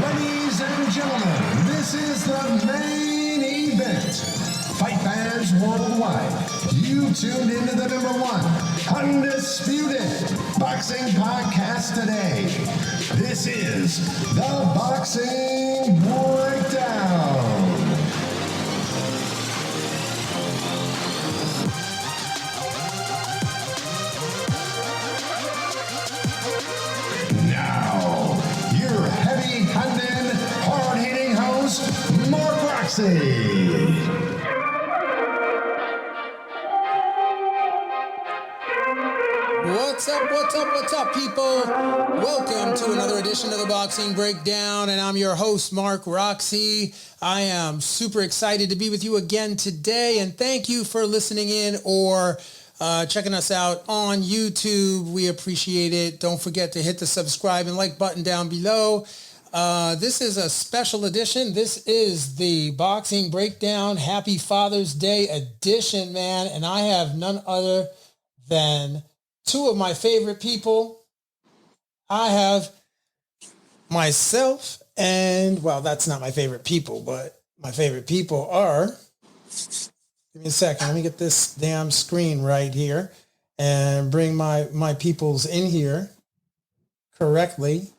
Ladies and gentlemen, this is the main event. Fight fans worldwide, you tuned into the #1 undisputed boxing podcast today. This is the Boxing Breakdown. Now, your heavy-handed, hard-hitting host, Mark Roxey. What's up, people? Welcome to another edition of the Boxing Breakdown, and I'm your host, Mark Roxey. I am super excited to be with you again today, and thank you for listening in or checking us out on YouTube. We appreciate it. Don't forget to hit the subscribe and like button down below. This is a special edition. This is the Boxing Breakdown Happy Father's Day edition, man, and I have none other than two of my favorite people. I have myself and, well, that's not my favorite people, but my favorite people are, give me a second, let me get this damn screen right here and bring my peoples in here correctly.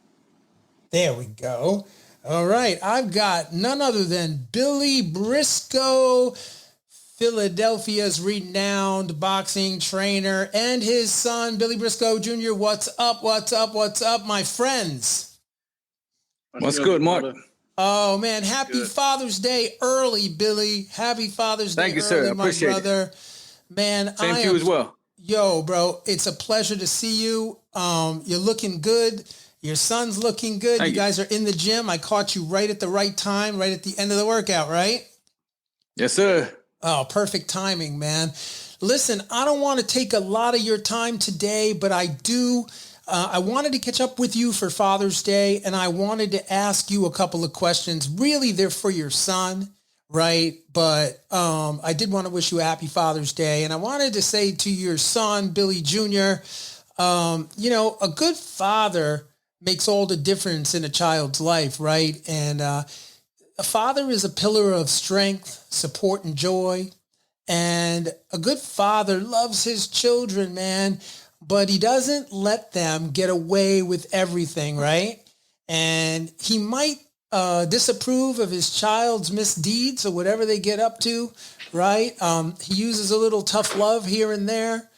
There we go. All right, I've got none other than Billy Briscoe, Philadelphia's renowned boxing trainer, and his son, Billy Briscoe Jr. What's up, my friends? What's good, Mark? Oh, man, happy Father's Day early, Billy. Happy Father's Day early. Thank you, sir. I appreciate my brother. Man, Same to you as well. Yo, bro, it's a pleasure to see you. You're looking good. Your son's looking good. You guys are in the gym. I caught you right at the right time, right at the end of the workout, right? Yes, sir. Oh, perfect timing, man. Listen, I don't want to take a lot of your time today, but I do. I wanted to catch up with you for Father's Day, and I wanted to ask you a couple of questions. Really, they're for your son, right? But I did want to wish you a happy Father's Day, and I wanted to say to your son, Billy Jr., a good father makes all the difference in a child's life, right? And a father is a pillar of strength, support, and joy. And a good father loves his children, man, but he doesn't let them get away with everything, right? And he might disapprove of his child's misdeeds or whatever they get up to, right? He uses a little tough love here and there,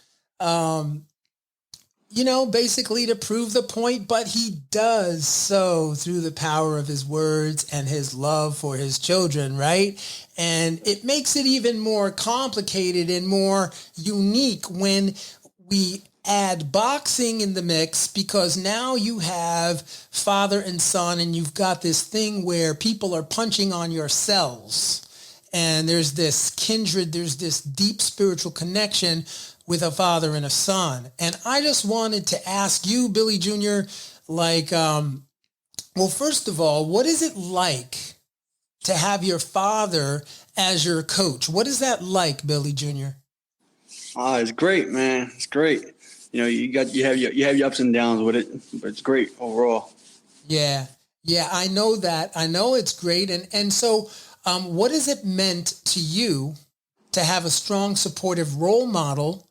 basically to prove the point, but he does so through the power of his words and his love for his children, right? And it makes it even more complicated and more unique when we add boxing in the mix, because now you have father and son, and you've got this thing where people are punching on your cells. And there's this kindred, there's this deep spiritual connection with a father and a son. And I just wanted to ask you, Billy Jr., first of all, what is it like to have your father as your coach? What is that like, Billy Jr.? It's great, man. It's great. You have your ups and downs with it, but it's great overall. Yeah, I know that. I know it's great. And so what has it meant to you to have a strong, supportive role model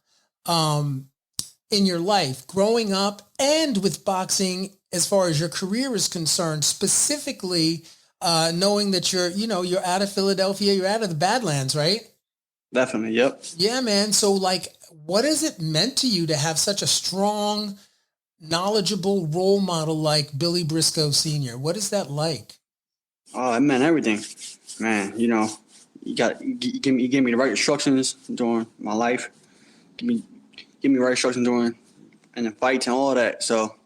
in your life, growing up and with boxing as far as your career is concerned, specifically knowing that you're out of Philadelphia, you're out of the Badlands, right? Definitely, yep. Yeah, man. So what has it meant to you to have such a strong, knowledgeable role model like Billy Briscoe Sr.? What is that like? Oh, it meant everything, man. You gave me the right instructions during my life. Give me right instructions during and the fights and all that. So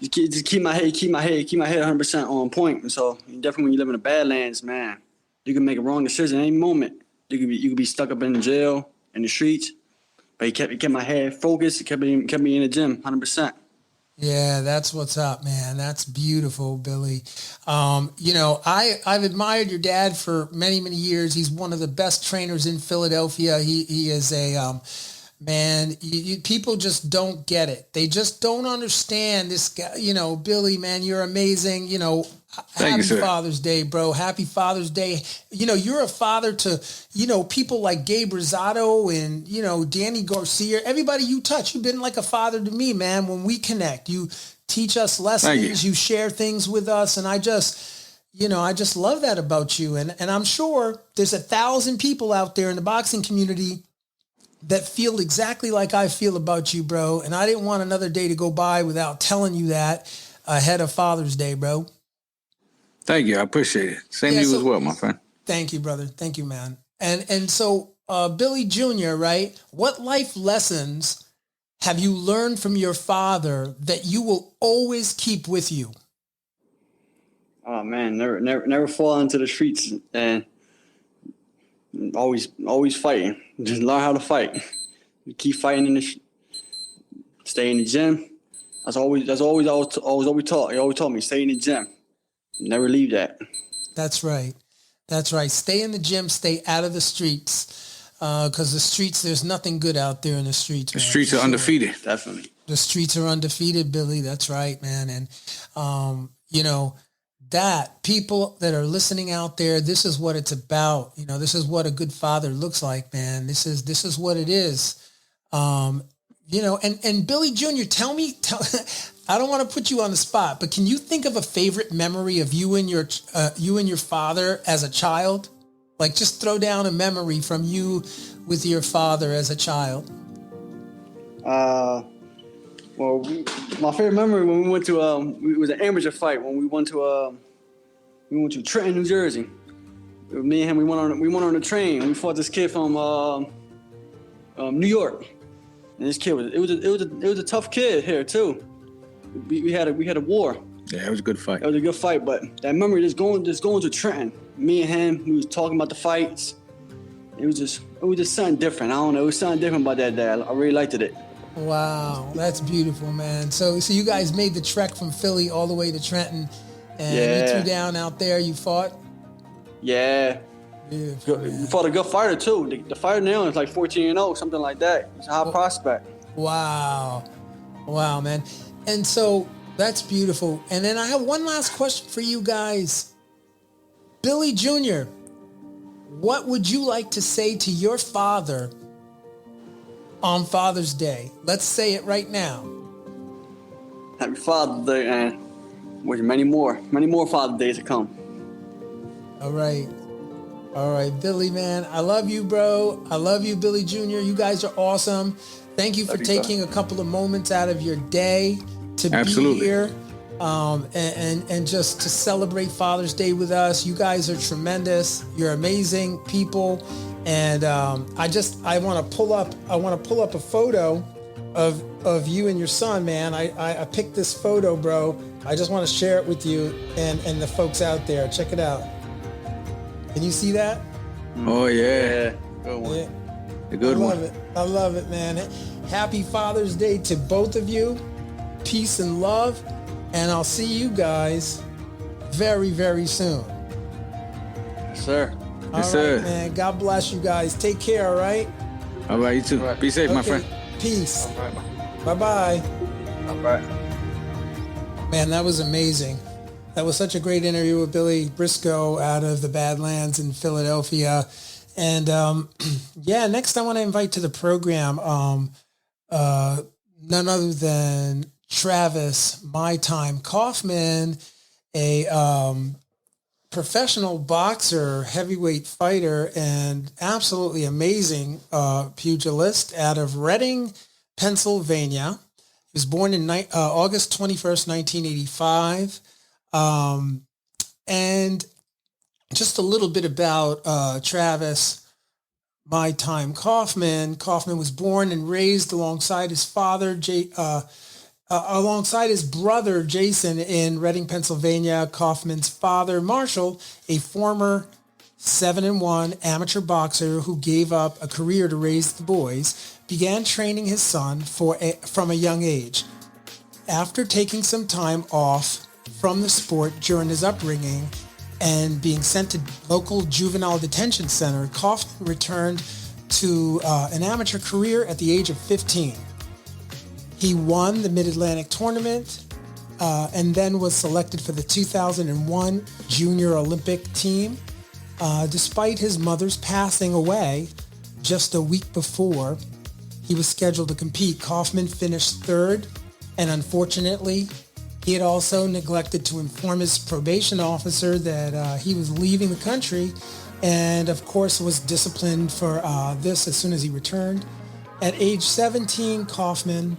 just keep my head 100% on point. And so definitely when you live in the Badlands, man, you can make a wrong decision at any moment. You could be stuck up in the jail, in the streets. But he kept my head focused. He kept me in the gym 100%. Yeah, that's what's up, man. That's beautiful, Billy. I've admired your dad for many, many years. He's one of the best trainers in Philadelphia. He is a man, people just don't get it. They just don't understand this guy. Billy, man, you're amazing. Happy Father's Day, bro. Happy Father's Day. You're a father to, people like Gabe Rosado and, Danny Garcia, everybody you touch. You've been like a father to me, man. When we connect, you teach us lessons, you share things with us. And I just love that about you. And I'm sure there's 1,000 people out there in the boxing community that feel exactly like I feel about you, bro. And I didn't want another day to go by without telling you that ahead of Father's Day, bro. Thank you. I appreciate it. Same to you as well, my friend. Thank you, brother. Thank you, man. And so, Billy Jr., right? What life lessons have you learned from your father that you will always keep with you? Oh man, never fall into the streets and always fighting. Just learn how to fight. Keep fighting stay in the gym. That's always what we taught. He always told me, stay in the gym. Never leave that. That's right. Stay in the gym, stay out of the streets. Because the streets, there's nothing good out there in the streets. The streets are undefeated. Definitely. The streets are undefeated, Billy. That's right, man. And, that people that are listening out there, this is what it's about. This is what a good father looks like, man. This is what it is. And Billy Jr., tell me, I don't want to put you on the spot, but can you think of a favorite memory of you and your father as a child? Like, just throw down a memory from you with your father as a child. Well, my favorite memory when we went to it was an amateur fight when we went to Trenton, New Jersey. Me and him, we went on a train. We fought this kid from New York, and this kid was a tough kid here too. We had a war. Yeah, it was a good fight. It was a good fight, but that memory just going to Trenton. Me and him, we was talking about the fights. It was just something different. I don't know. It was something different about that day. I really liked it. Wow, that's beautiful, man. So you guys made the trek from Philly all the way to Trenton, and you threw down out there. You fought. Yeah. Beautiful, we fought a good fighter too. The fighter now is like 14-0, something like that. He's a high prospect. Wow, man. And so that's beautiful. And then I have one last question for you guys. Billy Jr., what would you like to say to your father on Father's Day? Let's say it right now. Happy Father's Day, and with many more Father's Days to come. All right, Billy, man. I love you, bro. I love you, Billy Jr. You guys are awesome. Thank you for taking a couple of moments out of your day to be here and just to celebrate Father's Day with us. You guys are tremendous. You're amazing people. And I want to pull up a photo of you and your son, man. I picked this photo, bro. I just want to share it with you and the folks out there. Check it out. Can you see that? Oh yeah. Good one. Yeah. A good one. I love it, man. Happy Father's Day to both of you. Peace and love. And I'll see you guys very, very soon. Yes, sir. Yes, sir. Man. God bless you guys. Take care, all right? All right, you too. Right. Be safe, my friend. Peace. All right. Bye-bye. All right. Man, that was amazing. That was such a great interview with Billy Briscoe out of the Badlands in Philadelphia. And next I want to invite to the program none other than Travis My Time Kauffman, a professional boxer, heavyweight fighter, and absolutely amazing pugilist out of Reading, Pennsylvania. He was born in August 21st, 1985. And just a little bit about Travis My Time Kauffman. Kauffman was born and raised alongside his father, alongside his brother, Jason, in Reading, Pennsylvania. Kauffman's father, Marshall, a former 7-1 amateur boxer who gave up a career to raise the boys, began training his son from a young age. After taking some time off from the sport during his upbringing and being sent to local juvenile detention center, Kauffman returned to an amateur career at the age of 15. He won the Mid-Atlantic tournament and then was selected for the 2001 Junior Olympic team. Despite his mother's passing away just a week before he was scheduled to compete, Kauffman finished third, and unfortunately, he had also neglected to inform his probation officer that he was leaving the country, and of course was disciplined for this as soon as he returned. At age 17, Kauffman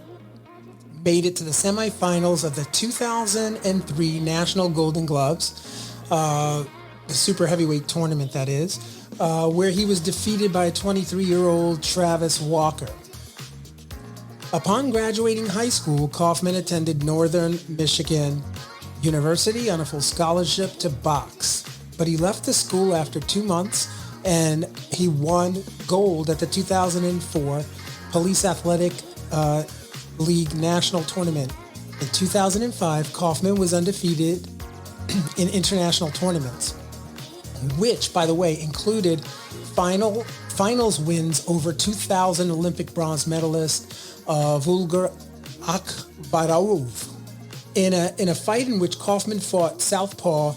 made it to the semifinals of the 2003 National Golden Gloves, the super heavyweight tournament that is, where he was defeated by 23-year-old Travis Walker. Upon graduating high school, Kauffman attended Northern Michigan University on a full scholarship to box, but he left the school after 2 months, and he won gold at the 2004 Police Athletic League National Tournament. In 2005, Kauffman was undefeated in international tournaments, which, by the way, included finals wins over 2000 Olympic bronze medalist Vulgar Akbarov in a fight in which Kauffman fought southpaw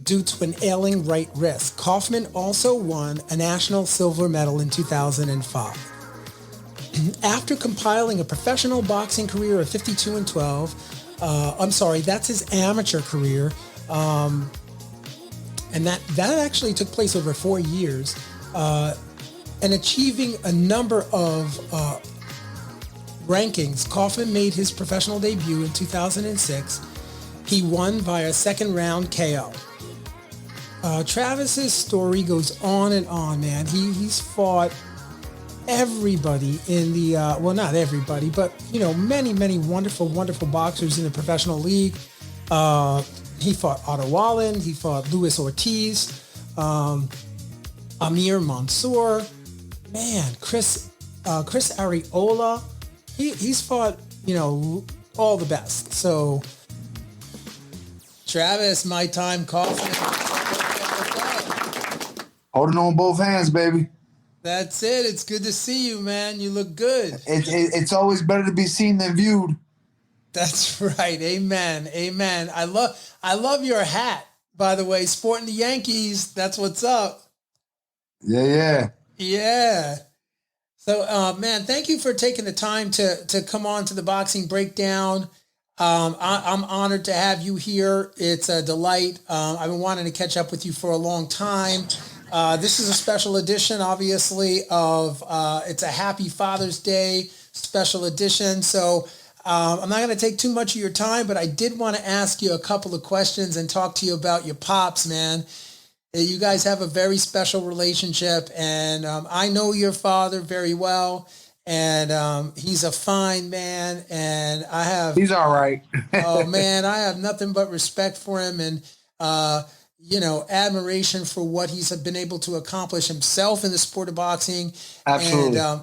due to an ailing right wrist. Kauffman also won a national silver medal in 2005. After compiling a professional boxing career of 52-12, that's his amateur career, and that actually took place over 4 years, and achieving a number of rankings. Kauffman made his professional debut in 2006. He won via second round KO. Travis's story goes on and on, man. He's fought everybody in the, well, not everybody, but, many wonderful boxers in the professional league. He fought Otto Wallen. He fought Luis Ortiz, Amir Mansour, man, Chris Arreola. He's fought, all the best. So, Travis, my time, Kauffman. Holding on both hands, baby. That's it. It's good to see you, man. You look good. It's always better to be seen than viewed. That's right. Amen. Amen. I love your hat, by the way. Sporting the Yankees. That's what's up. Yeah. So, man, thank you for taking the time to come on to the Boxing Breakdown. I'm honored to have you here. It's a delight. I've been wanting to catch up with you for a long time. This is a special edition, obviously, of it's a Happy Father's Day special edition. So I'm not going to take too much of your time, but I did want to ask you a couple of questions and talk to you about your pops, man. You guys have a very special relationship, and I know your father very well, and he's a fine man, and he's all right. Oh man, I have nothing but respect for him, and admiration for what he's been able to accomplish himself in the sport of boxing. Absolutely. And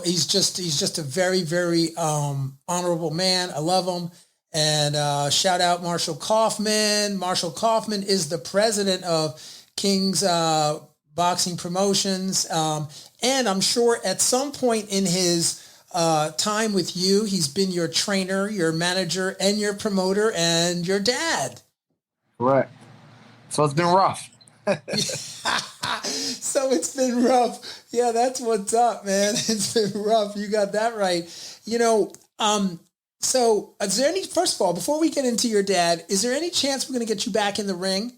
he's just a very, very honorable man. I love him. And shout out Marshall Kauffman. Marshall Kauffman is the president of King's Boxing Promotions. And I'm sure at some point in his time with you, he's been your trainer, your manager, and your promoter, and your dad. Correct. So it's been rough. So it's been rough. Yeah, that's what's up, man. It's been rough. You got that right. So is there first of all, before we get into your dad, is there any chance we're going to get you back in the ring?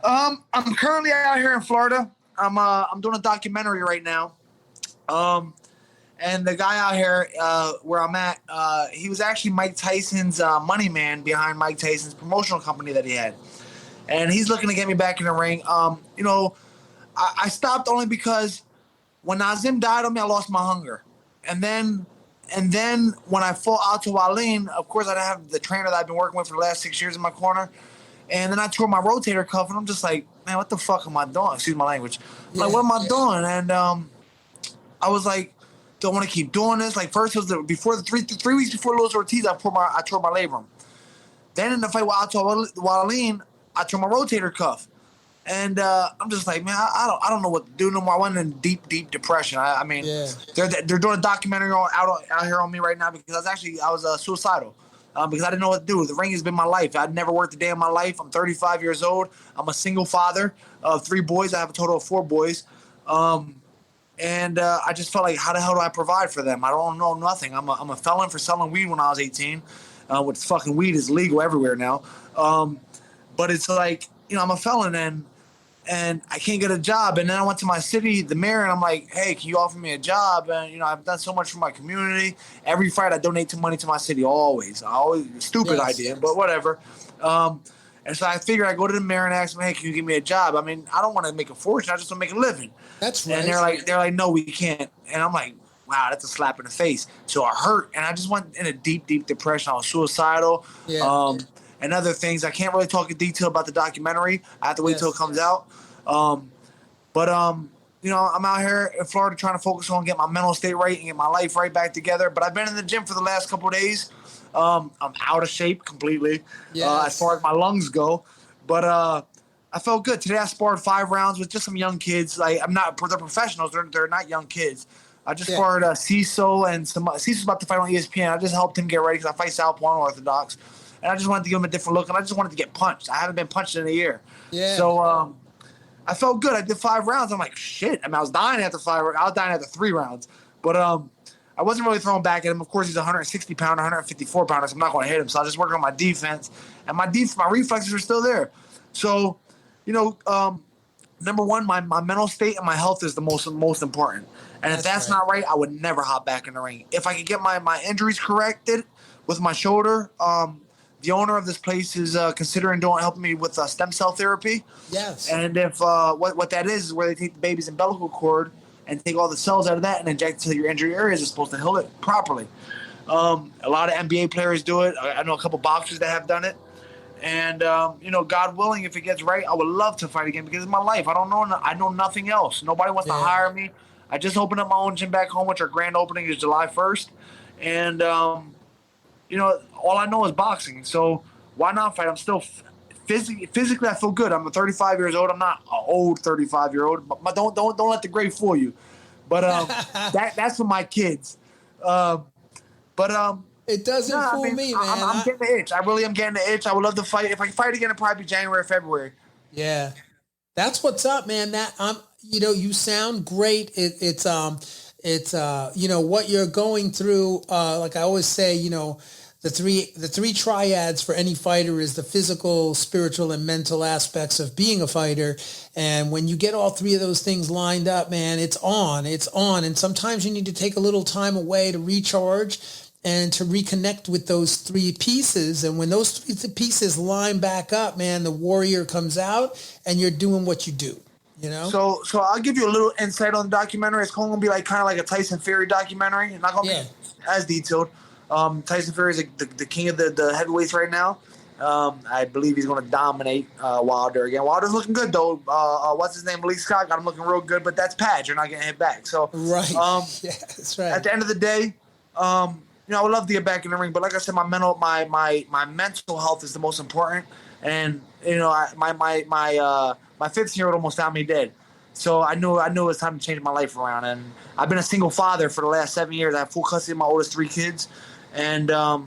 I'm currently out here in Florida. I'm doing a documentary right now. And the guy out here where I'm at, he was actually Mike Tyson's money man behind Mike Tyson's promotional company that he had. And he's looking to get me back in the ring. I stopped only because when Nazim died on me, I lost my hunger. And then when I fought Alto Wallin, of course, I didn't have the trainer that I've been working with for the last 6 years in my corner. And then I tore my rotator cuff, and I'm just like, man, what the fuck am I doing? Excuse my language. Yeah, like, what am I doing? And I was like, don't want to keep doing this. Like, first it was before the 3 weeks before Luis Ortiz, I tore my labrum. Then in the fight with Alto Wallin, I tore my rotator cuff. And I'm just like, man, I don't know what to do no more. I went in deep depression. I mean, they're doing a documentary out here on me right now because I was suicidal because I didn't know what to do. The ring has been my life. I'd never worked a day in my life. I'm 35 years old. I'm a single father of 3 boys. I have a total of 4 boys. And I just felt like, how the hell do I provide for them? I don't know nothing. I'm a felon for selling weed when I was 18. With fucking weed is legal everywhere now. But it's like, I'm a felon and I can't get a job. And then I went to my city, the mayor, and I'm like, hey, can you offer me a job? And, I've done so much for my community. Every Friday I donate money to my city, always. Stupid idea, but whatever. And so I figured I'd go to the mayor and ask him, hey, can you give me a job? I mean, I don't want to make a fortune. I just want to make a living. That's right. And they're like, no, we can't. And I'm like, wow, that's a slap in the face. So I hurt, and I just went in a deep depression. I was suicidal. Yeah. And other things. I can't really talk in detail about the documentary. I have to wait till it comes out. But I'm out here in Florida trying to focus on getting my mental state right and get my life right back together. But I've been in the gym for the last couple of days. I'm out of shape completely as far as my lungs go. But I felt good. Today I sparred 5 rounds with just some young kids. Like, they're professionals. They're not young kids. I just sparred Cecil and Cecil's about to fight on ESPN. I just helped him get ready because I fight Southpaw and Orthodox. And I just wanted to give him a different look, and I just wanted to get punched. I haven't been punched in a year. Yeah. So I felt good. I did 5 rounds. I'm like, shit. I mean, I was dying after 5 rounds. I was dying after 3 rounds. But I wasn't really throwing back at him. Of course, he's a 160-pounder, 154-pounder, so I'm not going to hit him. So I just worked on my defense, and my reflexes are still there. So, number one, my mental state and my health is the most important. And if that's not right, I would never hop back in the ring. If I could get my injuries corrected with my shoulder, the owner of this place is considering helping me with stem cell therapy. Yes. And if what that is where they take the baby's umbilical cord and take all the cells out of that and inject it to your injury areas, is supposed to heal it properly. A lot of NBA players do it. I know a couple boxers that have done it. And God willing, if it gets right, I would love to fight again because it's my life. I know nothing else. Nobody wants to hire me. I just opened up my own gym back home, which our grand opening is July 1st. And all I know is boxing. So why not fight? I'm still physically I feel good. I'm 35 years old. I'm not an old 35-year-old. But don't let the gray fool you. But that's for my kids. It doesn't fool me, man. I'm getting the itch. I really am getting the itch. I would love to fight. If I can fight again, it'll probably be January or February. Yeah, that's what's up, man. You sound great. It's what you're going through. Like I always say, the three triads for any fighter is the physical, spiritual, and mental aspects of being a fighter. And when you get all 3 of those things lined up, man, it's on. And sometimes you need to take a little time away to recharge and to reconnect with those 3 pieces. And when those 3 pieces line back up, man, the warrior comes out and you're doing what you do. So I'll give you a little insight on the documentary. It's going to be kind of like a Tyson Fury documentary. It's not going to be as detailed. Tyson Fury is the king of the heavyweights right now. I believe he's going to dominate Wilder again. Wilder's looking good though. What's his name? Lee Scott got him looking real good, but that's pads. You're not getting hit back. So right. That's right. At the end of the day, I would love to get back in the ring, but like I said, my mental health is the most important. And my 15-year-old almost found me dead. So I knew it was time to change my life around. And I've been a single father for the last 7 years. I have full custody of my oldest 3 kids. And I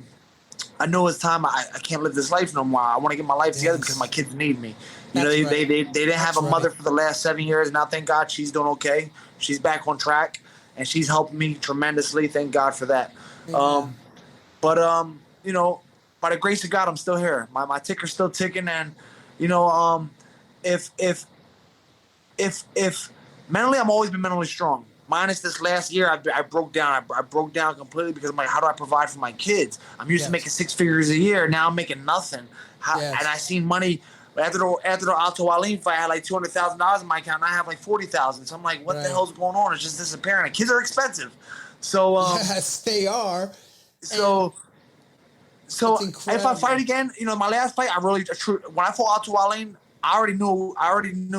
know it's time. I can't live this life no more. I want to get my life together because my kids need me. They didn't have a mother for the last 7 years. And now, thank God, she's doing okay. She's back on track. And she's helped me tremendously. Thank God for that. Yeah. By the grace of God, I'm still here. My ticker's still ticking. And, if mentally, I've always been mentally strong. Minus this last year, I broke down. I broke down completely because I'm like, how do I provide for my kids? I'm used to making 6 figures a year. Now I'm making nothing. And I seen money after the Alto Wallin fight. I had like $200,000 in my account. And I have like $40,000. So I'm like, what the hell's going on? It's just disappearing. And kids are expensive. So yes, they are. So if I fight again, my last fight, when I fought Alto Wallin, I already knew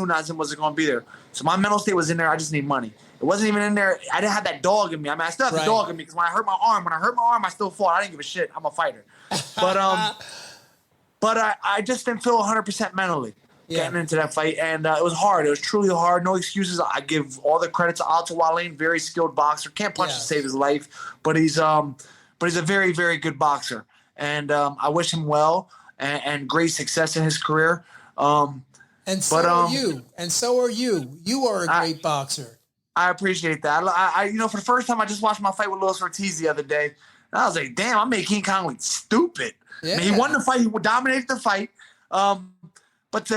Nazim wasn't going to be there. So my mental state was in there. I just need money. It wasn't even in there. I didn't have that dog in me. I mean, I still have the dog in me because when I hurt my arm, I still fought. I didn't give a shit. I'm a fighter. But I just didn't feel 100% mentally. getting into that fight, and it was hard. It was truly hard. No excuses. I give all the credit to Alto Walean, very skilled boxer. Can't punch to save his life, but he's a very, very good boxer, and I wish him well and great success in his career. And so are you. And so are you. You are a great boxer. I appreciate that. I for the first time, I just watched my fight with Luis Ortiz the other day. And I was like, damn, I made King Kong look stupid. Yeah. I mean, he won the fight. He dominated the fight. But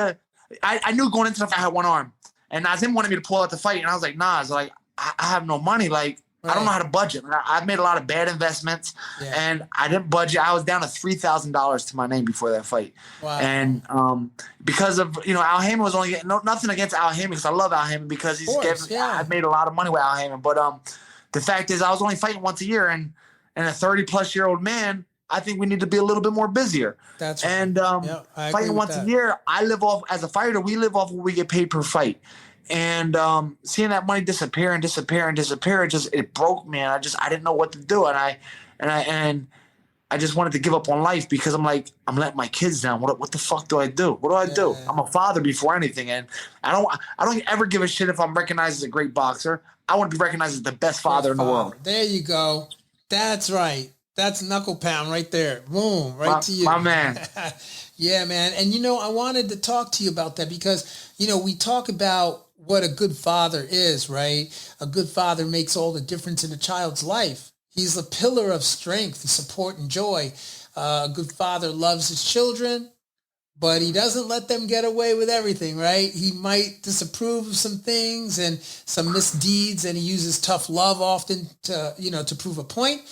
I knew going into the fight I had one arm. And Nazim wanted me to pull out the fight. And I was like, nah. I was like, I have no money. Like, right. I don't know how to budget. I've made a lot of bad investments. Yeah. And I didn't budget. I was down to $3,000 to my name before that fight. Wow. And because of, Al Haymon was only getting nothing against Al Haymon because I love Al Haymon because I've made a lot of money with Al Haymon. But the fact is I was only fighting once a year. And a 30-plus-year-old man, I think we need to be a little bit more busier. That's right. And fighting once a year, as a fighter, we live off what we get paid per fight. And seeing that money disappear, it broke me. And I didn't know what to do. And I just wanted to give up on life because I'm like, I'm letting my kids down. What the fuck do I do? What do I do? I'm a father before anything. And I don't ever give a shit if I'm recognized as a great boxer. I want to be recognized as the best father in the world. There you go. That's right. That's knuckle pound right there. Boom, to you. My man. Yeah, man. And, I wanted to talk to you about that because, we talk about what a good father is, right? A good father makes all the difference in a child's life. He's a pillar of strength, support, and joy. A good father loves his children, but he doesn't let them get away with everything, right? He might disapprove of some things and some misdeeds, and he uses tough love often to prove a point.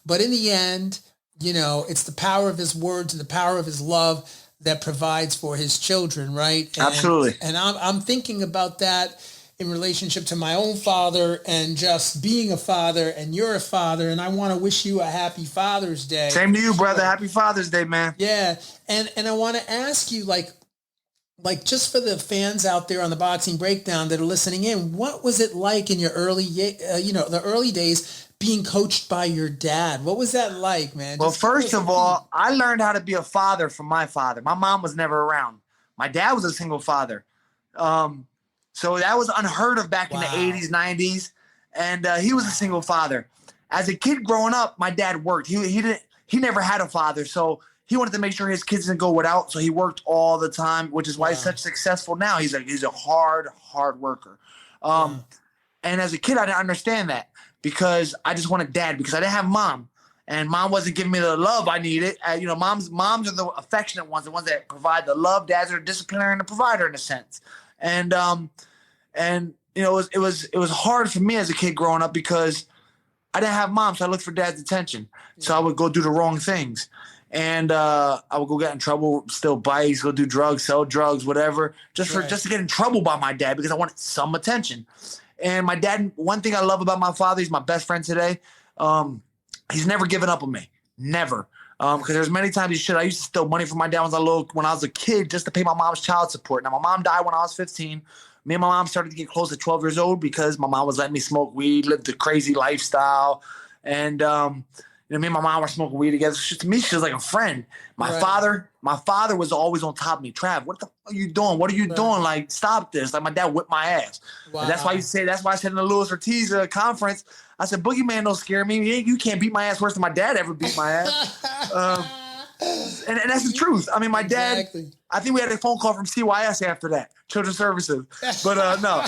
But in the end, it's the power of his words and the power of his love that provides for his children, right? Absolutely. And I'm thinking about that in relationship to my own father and just being a father, and you're a father, and I want to wish you a happy Father's Day. Same to you, brother. Happy Father's Day, man. Yeah. And I want to ask you, like just for the fans out there on the Boxing Breakdown that are listening in, what was it like in your the early days being coached by your dad? What was that like, man? Well, first of all, I learned how to be a father from my father. My mom was never around. My dad was a single father. So that was unheard of back in the 80s, 90s. And he was a single father. As a kid growing up, my dad worked. He never had a father. So he wanted to make sure his kids didn't go without. So he worked all the time, which is why he's such successful now. He's a hard worker. And as a kid, I didn't understand that because I just wanted dad because I didn't have mom. And mom wasn't giving me the love I needed. Moms are the affectionate ones, the ones that provide the love. Dads are the disciplinary and the provider in a sense. And it was hard for me as a kid growing up because I didn't have mom, so I looked for dad's attention. So I would go do the wrong things, and I would go get in trouble, steal bikes, go do drugs, sell drugs, whatever, just to get in trouble by my dad because I wanted some attention. And my dad, one thing I love about my father, he's my best friend today. He's never given up on me, never. Because there's many times I used to steal money from my dad when I was a kid just to pay my mom's child support. Now, my mom died when I was 15. Me and my mom started to get close at 12 years old because my mom was letting me smoke weed, lived a crazy lifestyle. And, me and my mom were smoking weed together. To me, she was like a friend. My father was always on top of me. Trav, what the fuck are you doing? What are you doing? Like, stop this. Like, my dad whipped my ass. Wow. And that's why I said in the Luis Ortiz conference, I said, Boogeyman don't scare me. You can't beat my ass worse than my dad ever beat my ass. And that's the truth. I mean, my dad, I think we had a phone call from CYS after that, Children's Services. But no,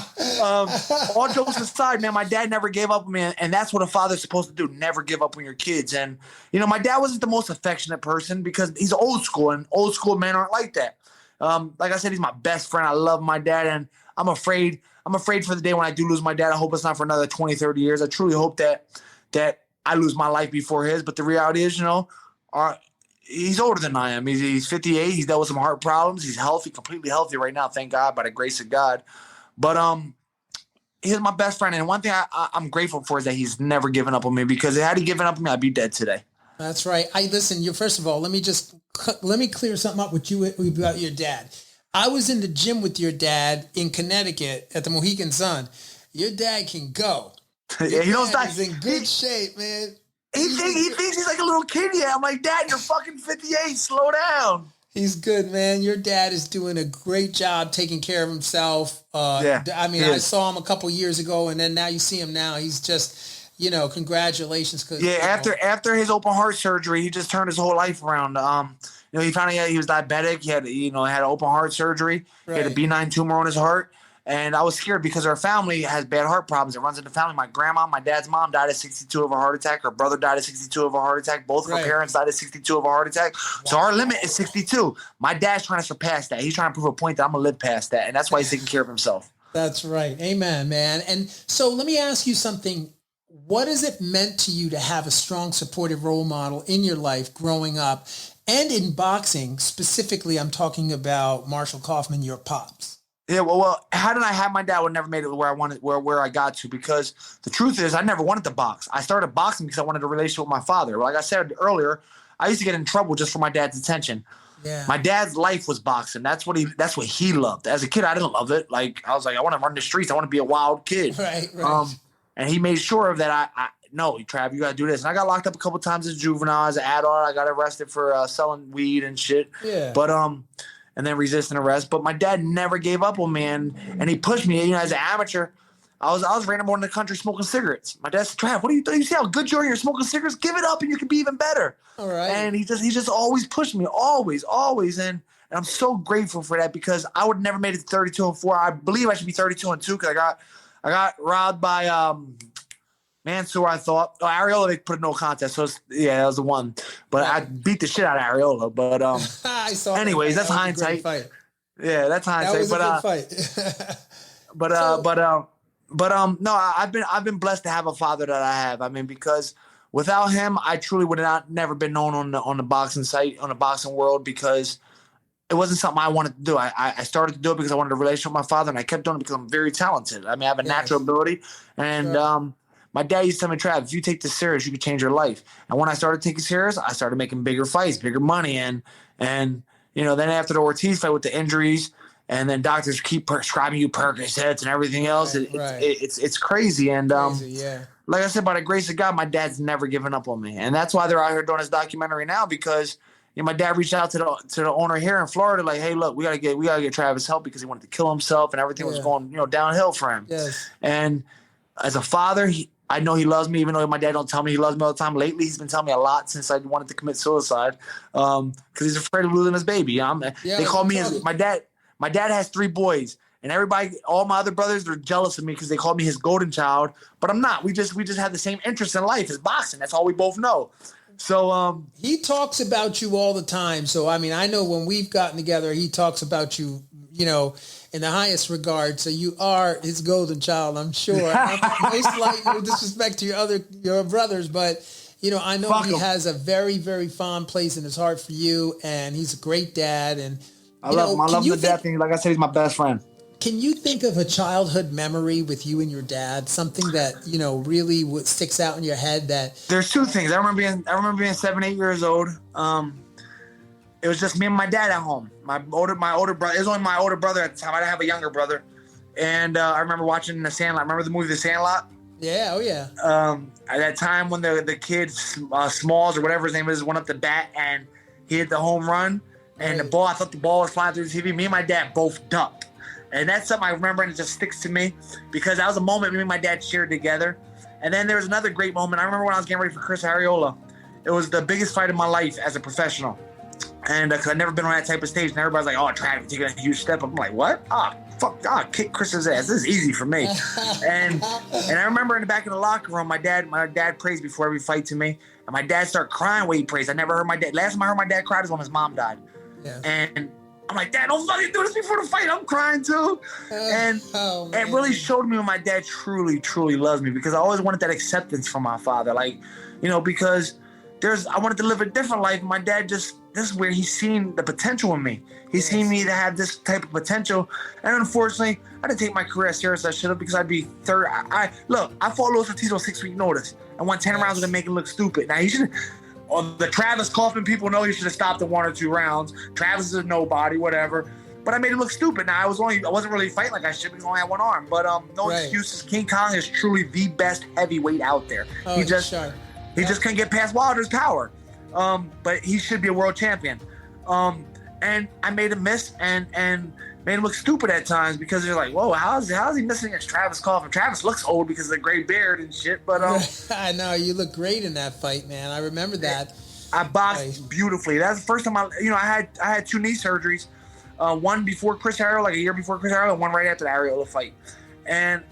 all jokes aside, man, my dad never gave up on me. And that's what a father's supposed to do, never give up on your kids. And, my dad wasn't the most affectionate person because he's old school, and old school men aren't like that. Like I said, he's my best friend. I love my dad, and I'm afraid for the day when I do lose my dad. I hope it's not for another 20, 30 years. I truly hope that I lose my life before his. But the reality is, he's older than I am. He's 58. He's dealt with some heart problems. He's healthy, completely healthy right now, thank God, by the grace of God. But he's my best friend. And one thing I'm grateful for is that he's never given up on me, because had he given up on me, I'd be dead today. That's right. First of all, let me clear something up with you about your dad. I was in the gym with your dad in Connecticut at the Mohegan Sun. Your dad can go. Yeah, he don't stop. He's in good shape, man. He thinks he's like a little kid. Yeah, I'm like, Dad, you're fucking 58. Slow down. He's good, man. Your dad is doing a great job taking care of himself. I mean, I saw him a couple years ago, and then now you see him now. He's just, congratulations. After his open heart surgery, he just turned his whole life around. He found out he was diabetic. He had, had open heart surgery. Right. He had a benign tumor on his heart. And I was scared because our family has bad heart problems. It runs in the family. My grandma, my dad's mom died at 62 of a heart attack. Her brother died at 62 of a heart attack. Both of her parents died at 62 of a heart attack. Wow. So our limit is 62. My dad's trying to surpass that. He's trying to prove a point that I'm going to live past that. And that's why he's taking care of himself. That's right. Amen, man. And so let me ask you something. What has it meant to you to have a strong, supportive role model in your life growing up and in boxing? Specifically, I'm talking about Marshall Kauffman, your pops. Yeah, well, how did I have my dad? I would never made it where I wanted, where I got to, because the truth is I never wanted to box. I started boxing because I wanted a relationship with my father. Like I said earlier, I used to get in trouble just for my dad's attention. Yeah. My dad's life was boxing. That's what he loved. As a kid, I didn't love it. Like I was like, I want to run the streets. I want to be a wild kid. Right. And he made sure of that. No, Trav, you got to do this. And I got locked up a couple times as a juvenile, as an adult. I got arrested for selling weed and shit. Yeah. But and then resisting arrest. But my dad never gave up on me, and he pushed me. As an amateur, I was random in the country smoking cigarettes. My dad said, "Trav, what are you doing? You see how good you are? You're smoking cigarettes. Give it up, and you can be even better." All right. And he just always pushed me, always, and I'm so grateful for that, because I would never made it to 32-4. I believe I should be 32-2 because I got robbed by Mansour, I thought. Oh, Areola, they put a no contest. So, that was the one. But I beat the shit out of Areola. But, I saw anyways, that's hindsight. Yeah, that's hindsight. That was a good fight. No, I've been blessed to have a father that I have. I mean, because without him, I truly would have never been known on the boxing site, on the boxing world, because it wasn't something I wanted to do. I started to do it because I wanted a relationship with my father, and I kept doing it because I'm very talented. I mean, I have a natural ability, and my dad used to tell me, Trav, if you take this serious, you could change your life. And when I started taking serious, I started making bigger fights, bigger money. And then after the Ortiz fight with the injuries, and then doctors keep prescribing you Percocets and everything else, it's crazy. And like I said, by the grace of God, my dad's never given up on me. And that's why they're out here doing this documentary now, because my dad reached out to the owner here in Florida, like, hey, look, we gotta get Travis help, because he wanted to kill himself and everything was going downhill for him. Yes. And as a father, I know he loves me, even though my dad don't tell me he loves me all the time. Lately, he's been telling me a lot since I wanted to commit suicide, because he's afraid of losing his baby. They call me my dad. My dad has 3 boys, and everybody, all my other brothers, they're jealous of me because they call me his golden child. But I'm not. We just have the same interest in life as boxing. That's all we both know. So he talks about you all the time. So I mean, I know when we've gotten together, he talks about you, in the highest regard. So you are his golden child, I'm sure. No slight disrespect to your brothers, but I know he has a very, very fond place in his heart for you, and he's a great dad. And I love him. I love him to death. Like I said, he's my best friend. Can you think of a childhood memory with you and your dad? Something that really sticks out in your head? That there's 2 things. I remember being 7, 8 years old. It was just me and my dad at home. My older brother. It was only my older brother at the time. I didn't have a younger brother. And I remember watching The Sandlot. Remember the movie The Sandlot? Yeah. Oh yeah. At that time when the kid Smalls or whatever his name is went up the bat and he hit the home run, and the ball. I thought the ball was flying through the TV. Me and my dad both ducked. And that's something I remember, and it just sticks to me, because that was a moment me and my dad shared together. And then there was another great moment. I remember when I was getting ready for Chris Areola. It was the biggest fight of my life as a professional. And because I'd never been on that type of stage, and everybody's like, "Oh, Trav, you're taking a huge step." I'm like, "What? Kick Chris's ass. This is easy for me." and I remember in the back of the locker room, my dad prays before every fight to me, and my dad started crying when he prays. I never heard my dad. Last time I heard my dad cry was when his mom died. Yeah. And I'm like, "Dad, don't fucking do this before the fight. I'm crying too." And it really showed me when my dad truly, truly loves me, because I always wanted that acceptance from my father. Like, because I wanted to live a different life. My dad this is where he's seen the potential in me. He's seen me to have this type of potential. And unfortunately, I didn't take my career as serious as I should have, because I'd be third. I fought Luis Ortiz on 6-week notice and won 10 rounds to make him look stupid. Now, he should. The Travis Kauffman people know he should have stopped at 1 or 2 rounds. Travis is a nobody, whatever. But I made him look stupid. Now, I wasn't really fighting like I should, because I only had 1 arm. But no excuses. King Kong is truly the best heavyweight out there. Oh, he just couldn't get past Wilder's power. But he should be a world champion. and I made him miss and made him look stupid at times because they're like, whoa, how's he missing against Travis Kauffman? Travis looks old because of the gray beard and shit, but I know you look great in that fight, man. I remember that. I boxed beautifully. That's the first time I had 2 knee surgeries, one before Chris Harrell, like a year before Chris Harrell, and one right after the Arreola fight, and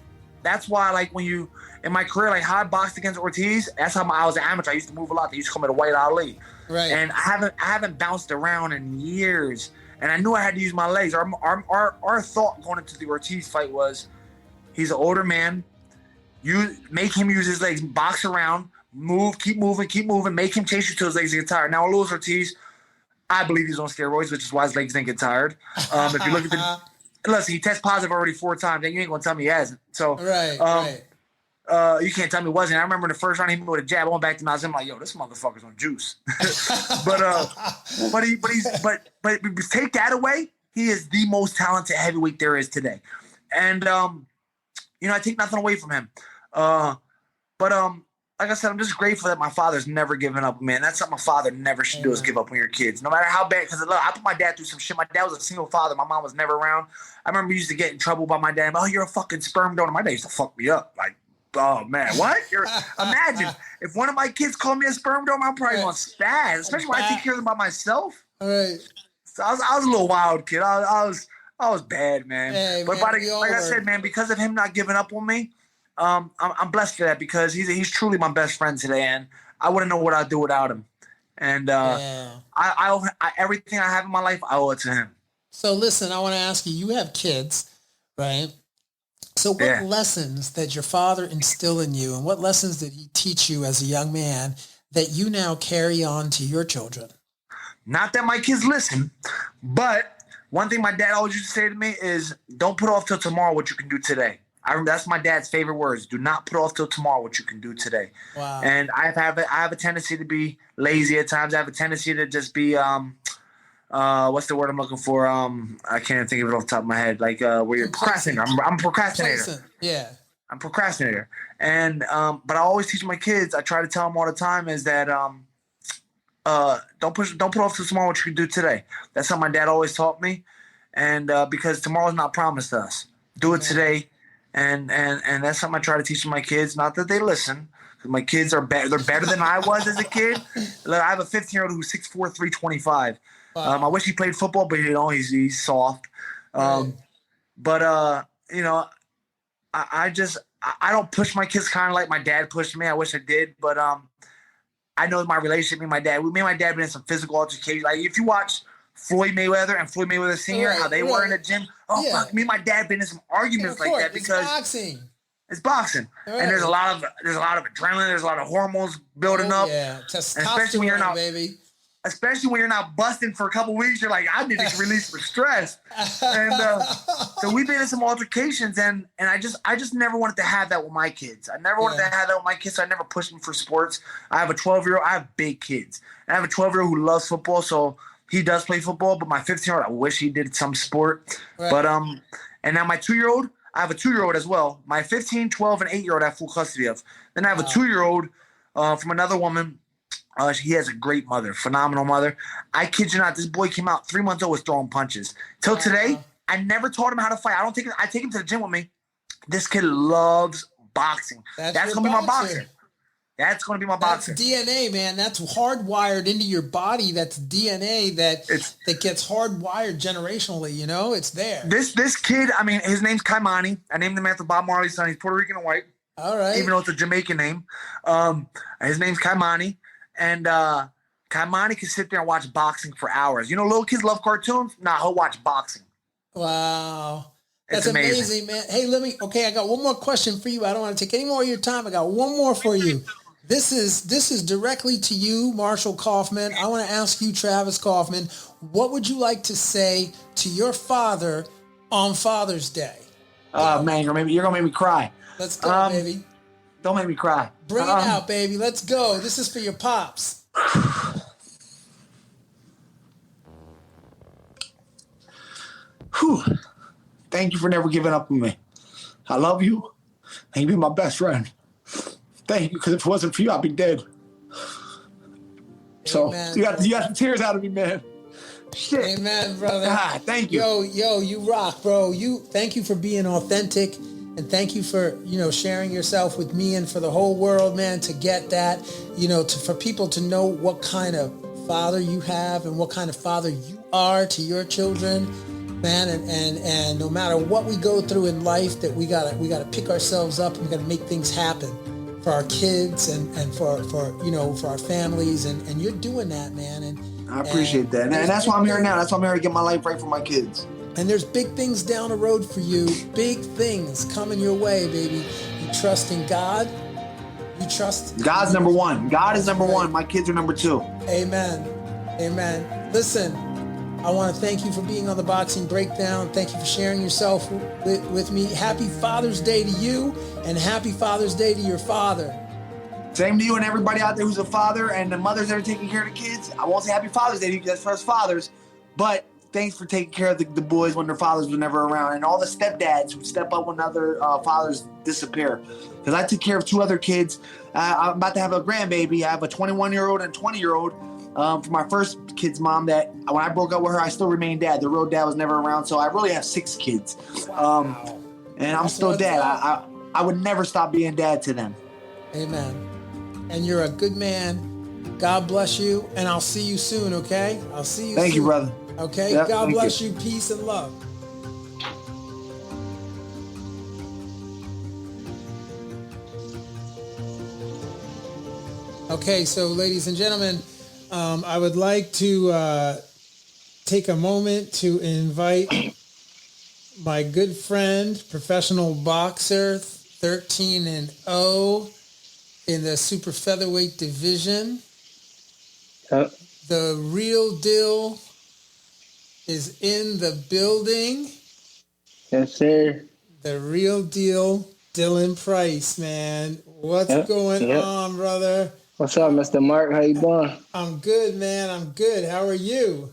that's why, like, when you in my career, like how I boxed against Ortiz, that's how I was an amateur. I used to move a lot. They used to call me the White Ali. Right. And I haven't bounced around in years. And I knew I had to use my legs. Our thought going into the Ortiz fight was, he's an older man. You make him use his legs, box around, move, keep moving, make him chase you till his legs get tired. Now, Luis Ortiz, I believe he's on steroids, which is why his legs didn't get tired. If you look at listen, he tested positive already 4 times, and you ain't gonna tell me he hasn't. So right. You can't tell me it wasn't. I remember in the first round he hit me with a jab. I went back to Nazim like, yo, this motherfucker's on juice. but take that away, he is the most talented heavyweight there is today. And I take nothing away from him. Like I said, I'm just grateful that my father's never given up on me. And that's something a father never should do, is give up on your kids. No matter how bad, because look, I put my dad through some shit. My dad was a single father. My mom was never around. I remember he used to get in trouble by my dad. Oh, you're a fucking sperm donor. My dad used to fuck me up. Like, oh, man, what? Imagine if one of my kids called me a sperm donor, I'm probably going to spaz, especially when I take care of them by myself. All right. So I was a little wild kid. I was bad, man. Hey, but man, like I said, man, because of him not giving up on me, I'm blessed for that, because he's truly my best friend today, and I wouldn't know what I'd do without him. And I everything I have in my life, I owe it to him. So listen, I want to ask you, you have kids, right? So what lessons did your father instill in you, and what lessons did he teach you as a young man that you now carry on to your children? Not that my kids listen, but one thing my dad always used to say to me is, don't put off till tomorrow what you can do today. That's my dad's favorite words. Do not put off till tomorrow what you can do today. Wow. And I have a tendency to be lazy at times. I have a tendency to just be what's the word I'm looking for? I can't think of it off the top of my head. Like where you're procrastinator. I'm a procrastinator. Complacent. Yeah. I'm a procrastinator. And but I always teach my kids, I try to tell them all the time, is that don't put off till tomorrow what you can do today. That's something my dad always taught me. And because tomorrow's not promised to us. Do it today. And that's something I try to teach my kids. Not that they listen, because my kids are better. They're better than I was as a kid. Look, I have a 15-year-old who's 6'4", 325. Wow. I wish he played football, but he's soft. Right. But I don't push my kids kind of like my dad pushed me. I wish I did, but I know my relationship with my dad. Me and my dad been in some physical altercations. Like if you watch Floyd Mayweather and Floyd Mayweather Sr., how they were in the gym. Oh, fuck, me and my dad been in some arguments like that because it's boxing. Right. And there's a lot of adrenaline, there's a lot of hormones building up. Yeah, testosterone, baby. Especially when you're not busting for a couple weeks, you're like, I need to release for stress. And so we've been in some altercations, and I just never wanted to have that with my kids. I never wanted to have that with my kids, so I never pushed them for sports. I have a 12-year-old. I have big kids. And I have a 12-year-old who loves football, so he does play football, but my 15-year-old, I wish he did some sport. Right. But and now my 2-year-old, I have a 2-year-old as well. My 15, 12, and 8-year-old I have full custody of. Then I have a 2-year-old from another woman. He has a great mother, phenomenal mother. I kid you not, this boy came out 3 months old, was throwing punches. Till today, I never taught him how to fight. I take him to the gym with me. This kid loves boxing. That's gonna be my boxer. That's going to be my boxer. That's DNA, man. That's hardwired into your body. That's DNA that gets hardwired generationally. You know, it's there. This kid, I mean, his name's Kaimani. I named him after Bob Marley's son. He's Puerto Rican and white. All right. Even though it's a Jamaican name. His name's Kaimani. And Kaimani can sit there and watch boxing for hours. You know, little kids love cartoons. Nah, he'll watch boxing. Wow. That's It's amazing, man. Hey, I got one more question for you. I don't want to take any more of your time. I got one more for you. This is directly to you, Marshall Kauffman. I want to ask you, Travis Kauffman, what would you like to say to your father on Father's Day? Oh, man, you're going to make me cry. Let's go, baby. Don't make me cry. Bring it out, baby. Let's go. This is for your pops. Whew. Thank you for never giving up on me. I love you. And you've been my best friend. Thank you, because if it wasn't for you, I'd be dead. So you got the tears out of me, man. Shit. Amen, brother. Thank you. Yo, you rock, bro. Thank you for being authentic, and thank you for, sharing yourself with me and for the whole world, man, to get that, for people to know what kind of father you have and what kind of father you are to your children, man. And no matter what we go through in life, that we gotta pick ourselves up and we gotta make things happen for our kids and for our families, and you're doing that, man. And I appreciate that. And that's why I'm here now. That's why I'm here to get my life right for my kids. And there's big things down the road for you. Big things coming your way, baby. You trust in God. You trust. God's number one. God is number one. My kids are number two. Amen. Amen. Listen, I want to thank you for being on the Boxing Breakdown. Thank you for sharing yourself with me. Happy Father's Day to you, and happy Father's Day to your father. Same to you and everybody out there who's a father and the mothers that are taking care of the kids. I won't say happy Father's Day to you because that's for us fathers, but thanks for taking care of the boys when their fathers were never around, and all the stepdads who step up when other fathers disappear. Because I took care of two other kids. I'm about to have a grandbaby. I have a 21-year-old and 20-year-old for my first kid's mom that when I broke up with her, I still remained dad. The real dad was never around, so I really have 6 kids. Wow. And I'm still dad. I would never stop being dad to them. Amen. And you're a good man. God bless you, and I'll see you soon, okay? I'll see you soon. Thank you, brother. Okay? Yep, God bless you. Peace and love. Okay, so ladies and gentlemen, I would like to take a moment to invite my good friend, professional boxer, 13-0 in the super featherweight division. The real deal is in the building. Yes, sir. The real deal, Dylan Price, man. What's going on, brother? What's up, Mr. Mark? How you doing? I'm good, man. I'm good. How are you?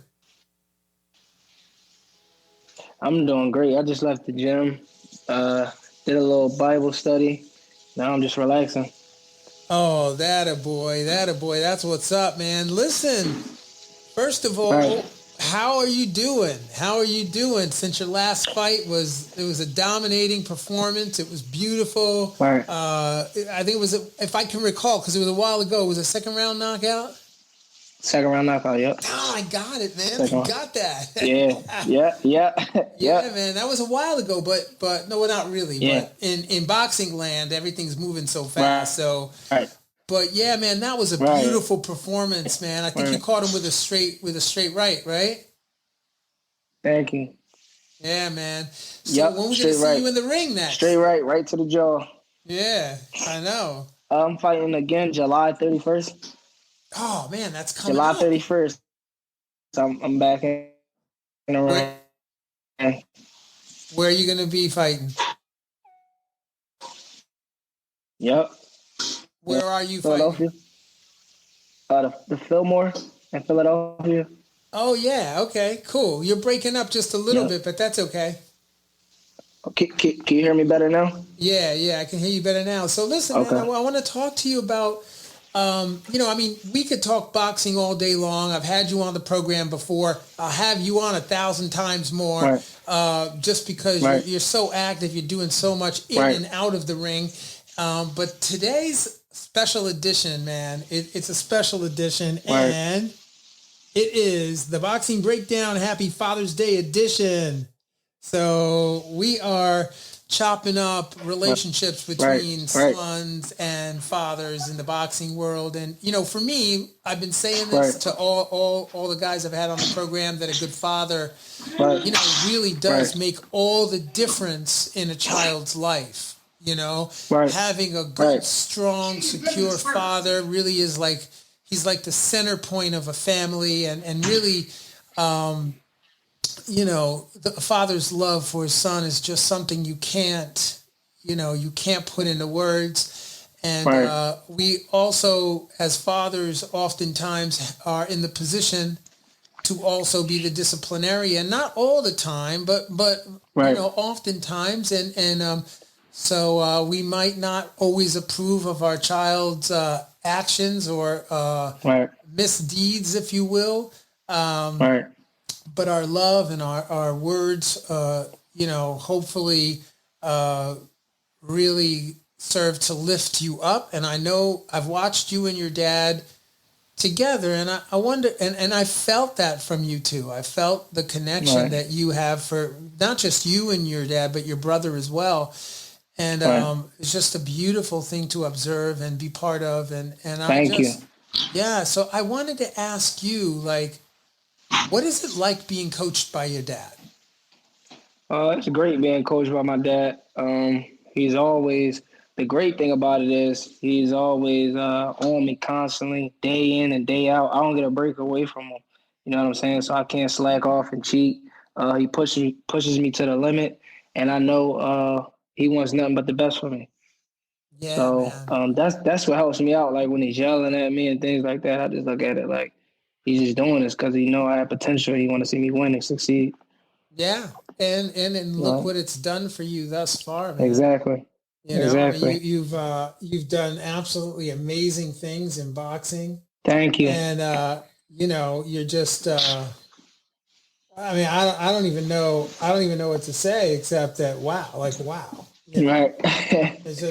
I'm doing great. I just left the gym, did a little Bible study. Now I'm just relaxing. Oh, that a boy. That's what's up, man. Listen, first of all, how are you doing? Since your last fight it was a dominating performance. It was beautiful. Right. I think it was, if I can recall, because it was a while ago, it was a second round knockout. Second round knockout, yep. Oh, I got it, man. I got that. Yeah, man. That was a while ago, but no, not really. Yeah. But in boxing land, everything's moving so fast. So, but yeah, man, that was a beautiful performance, man. I think you caught him with a straight right? Thank you. Yeah, man. So when we gonna see you in the ring next? Straight right to the jaw. Yeah, I know. I'm fighting again July 31st. Oh man, that's coming July up. 31st. So I'm back in the ring. Where are you gonna be fighting? Yep. Where are you Philadelphia. fighting? The Fillmore in Philadelphia. Oh yeah, okay, cool. You're breaking up just a little bit, but that's okay. Okay, can you hear me better now? Yeah, I can hear you better now. So listen, man, I want to talk to you about, we could talk boxing all day long. I've had you on the program before. I'll have you on 1,000 times more, just because you're so active. You're doing so much in and out of the ring. But today's special edition, man, it's a special edition, and it is the Boxing Breakdown Happy Father's Day edition. So we are chopping up relationships between sons and fathers in the boxing world. And, for me, I've been saying this to all the guys I've had on the program, that a good father, really does make all the difference in a child's life. Having a good, strong, secure father really is like, he's like the center point of a family, and really, the father's love for his son is just something you can't put into words. And we also, as fathers, oftentimes are in the position to also be the disciplinarian, not all the time, but oftentimes. So we might not always approve of our child's actions or misdeeds, if you will. but our love and our words, hopefully really serve to lift you up. And I know I've watched you and your dad together, and I wonder, and I felt that from you too. I felt the connection Right. that you have for not just you and your dad, but your brother as well. And Right. it's just a beautiful thing to observe and be part of. And Thank you. yeah. So I wanted to ask you, like, what is it like being coached by your dad? It's great being coached by my dad. He's always the great thing about it is he's always on me constantly, day in and day out. I don't get a break away from him. You know what I'm saying? So I can't slack off and cheat. He pushes me to the limit, and I know he wants nothing but the best for me. Yeah, So man. that's what helps me out. Like when he's yelling at me and things like that, I just look at it like he's just doing this because he know I have potential. He want to see me win and succeed. Yeah. And look Right? what it's done for you thus far, man. Exactly. I mean, Exactly. you've done absolutely amazing things in boxing, Thank you. and you're just. I mean, I don't even know what to say except that wow, like wow. Right.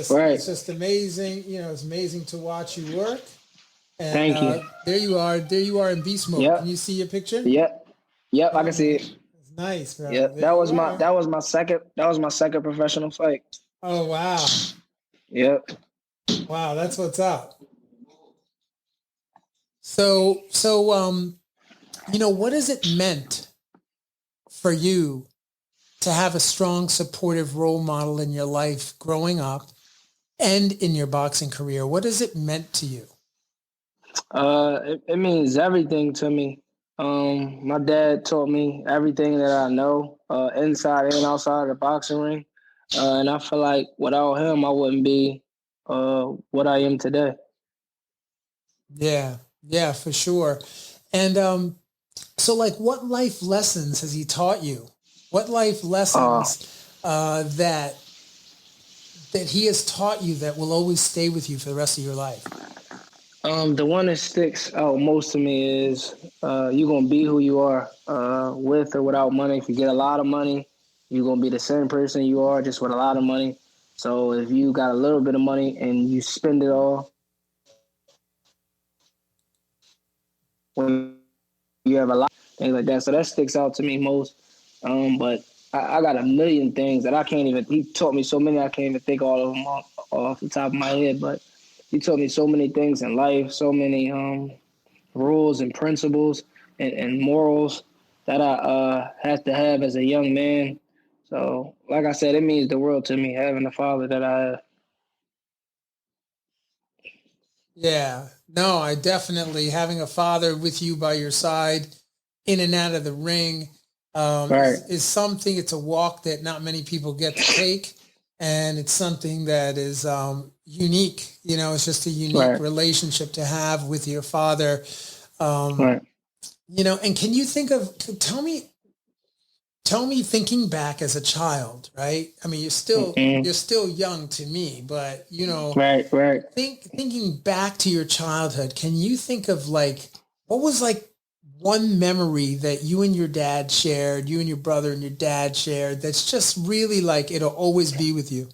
Right. It's just amazing. It's amazing to watch you work. And Thank you. there you are in beast mode. Can Yep. you see your picture? Yep. Yep. I Yeah, can see man, it. it's nice, bro. Yep. There you are. That was my second professional fight. Oh wow, Yep. wow, that's what's up. So what has it meant for you to have a strong, supportive role model in your life growing up and in your boxing career? What has it meant to you? It means everything to me. My dad taught me everything that I know, inside and outside of the boxing ring. And I feel like without him, I wouldn't be what I am today. Yeah, yeah, for sure. And so, like, what life lessons has he taught you? What life Uh, lessons that he has taught you that will always stay with you for the rest of your life? the one that sticks out most to me is you're gonna be who you are, with or without money. If you get a lot of money, you're gonna be the same person you are, just with a lot of money. So if you got a little bit of money and you spend it all, when you have a lot, things like that. So that sticks out to me most. But I got a million things that I can't even. He taught me so many I can't even think all of them off the top of my head. But he taught me so many things in life, so many rules and principles and morals that I had to have as a young man. So, like I said, it means the world to me having a father that I have. Yeah, no, I definitely having a father with you by your side, in and out of the ring, Right, is something. It's a walk that not many people get to take, and it's something that is unique. It's just a unique right, relationship to have with your father. Um, right. and can you tell me thinking back as a child, right? I mean, Mm-mm. you're still young to me, but Right, right. thinking back to your childhood, can you think of like what was like one memory that you and your dad shared, you and your brother and your dad shared that's just really like it'll always be with you?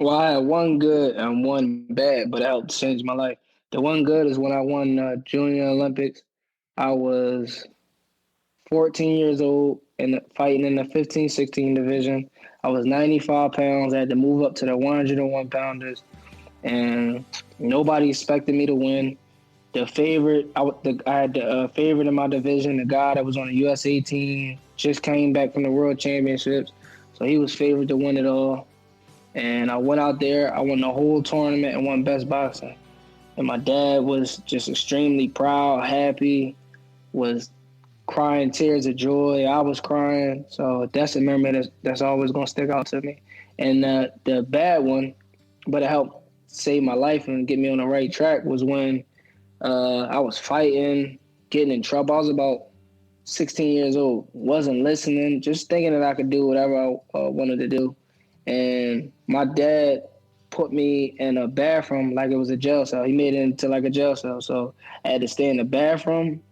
Well, I had one good and one bad, but it helped change my life. The one good is when I won Junior Olympics. I was 14 years old and fighting in the 15-16 division. I was 95 pounds. I had to move up to the 101 pounders, and nobody expected me to win. The favorite, I had the favorite in my division, the guy that was on the USA team, just came back from the World Championships, so he was favored to win it all. And I went out there, I won the whole tournament and won best boxing. And my dad was just extremely proud, happy, was crying tears of joy. I was crying. So that's a memory that's always going to stick out to me. And the bad one, but it helped save my life and get me on the right track, was when I was fighting, getting in trouble. I was about 16 years old, wasn't listening, just thinking that I could do whatever I wanted to do. And my dad put me in a bathroom like it was a jail cell. He made it into like a jail cell. So I had to stay in the bathroom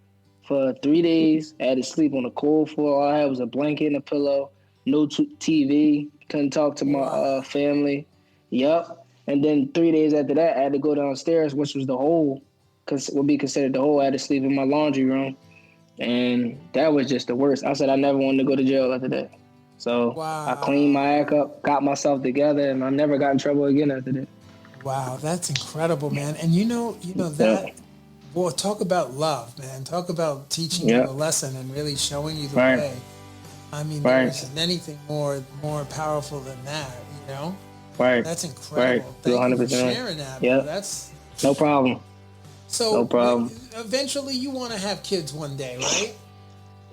for 3 days. I had to sleep on the cold floor. All I had was a blanket and a pillow. No TV. Couldn't talk to my family. Yup. And then 3 days after that, I had to go downstairs, which was the hole, would be considered the hole. I had to sleep in my laundry room. And that was just the worst. I said I never wanted to go to jail after that. So I cleaned my act up, got myself together, and I never got in trouble again after that. Wow, that's incredible, man. And you know that. Boy, talk about love, man. Talk about teaching you a lesson and really showing you the way. I mean, there isn't anything more powerful than that, you know? Right. That's incredible. Thank 100%. You for sharing that. Yeah. That's no problem. So no problem. Eventually you want to have kids one day, right?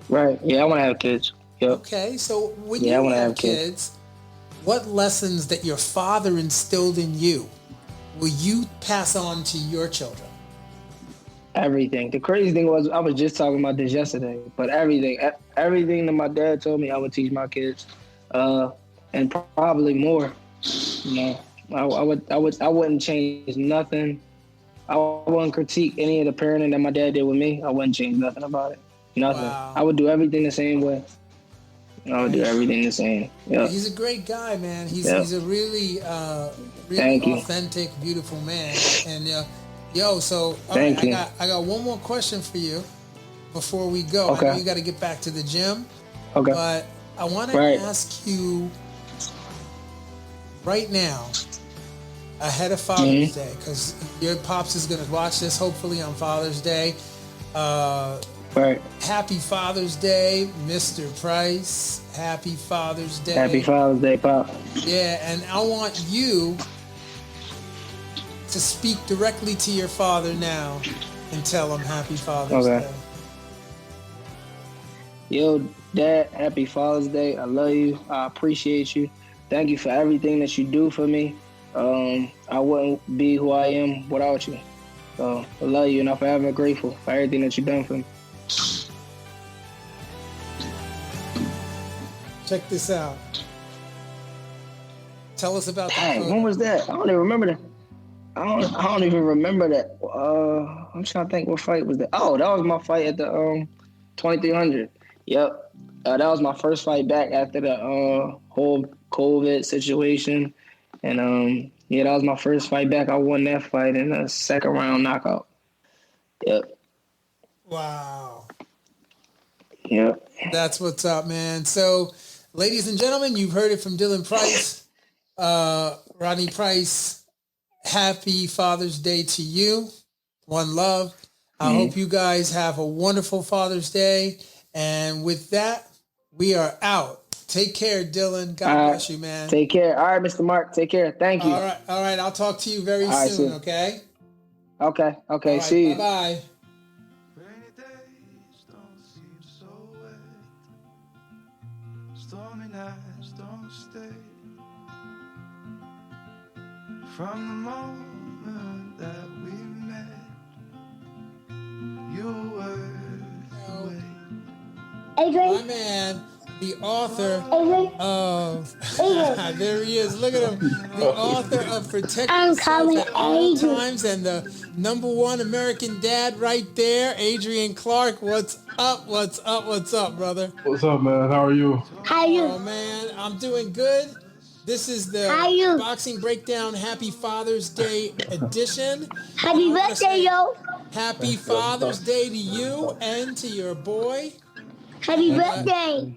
Right. Yeah, I want to have kids. Yep. Okay. So when you have kids, what lessons that your father instilled in you will you pass on to your children? Everything. The crazy thing was, I was just talking about this yesterday, but everything that my dad told me, I would teach my kids, and probably more. You know, I wouldn't change nothing. I wouldn't critique any of the parenting that my dad did with me. I wouldn't change nothing about it. Nothing. Wow. I would do everything the same way. I would do everything the same. Yeah. He's a great guy, man. He's a really authentic, beautiful man. And so I got one more question for you before we go. Okay. I know you got to get back to the gym. Okay. But I want to ask you right now, ahead of Father's Day, because your pops is going to watch this hopefully on Father's Day. Happy Father's Day, Mr. Price. Happy Father's Day. Happy Father's Day, Pop. Yeah, and I want you to speak directly to your father now and tell him Happy Father's Day. Yo, Dad, Happy Father's Day. I love you. I appreciate you. Thank you for everything that you do for me. I wouldn't be who I am without you. So I love you, and I'm forever grateful for everything that you've done for me. Check this out. Tell us about that. Hey, when was that? I don't even remember that. I don't even remember that. I'm trying to think what fight was that. Oh, that was my fight at the 2300. Yep. That was my first fight back after the whole COVID situation. And that was my first fight back. I won that fight in a second round knockout. Yep. Wow. Yep. That's what's up, man. So, ladies and gentlemen, you've heard it from Dylan Price. Rodney Price, happy Father's Day to you. One love. I hope you guys have a wonderful Father's Day. And with that, we are out. Take care, Dylan. God bless you, man. Take care. All right, Mr. Mark. Take care. Thank you. All right. I'll talk to you very soon, okay? Okay. All right, see you. Bye-bye. Rainy days don't seem so wet. Stormy nights don't stay. From the moment that we met, you were the way. My man, the author of there he is. Look at him. The author of Protect Yourself at All Times and the #1 American dad right there, Adrian Clark. What's up, brother? What's up, man? How are you? How are you? Oh, man, I'm doing good. This is the Boxing Breakdown Happy Father's Day edition. Happy birthday, yo. Happy Father's Day to you and to your boy. Happy birthday.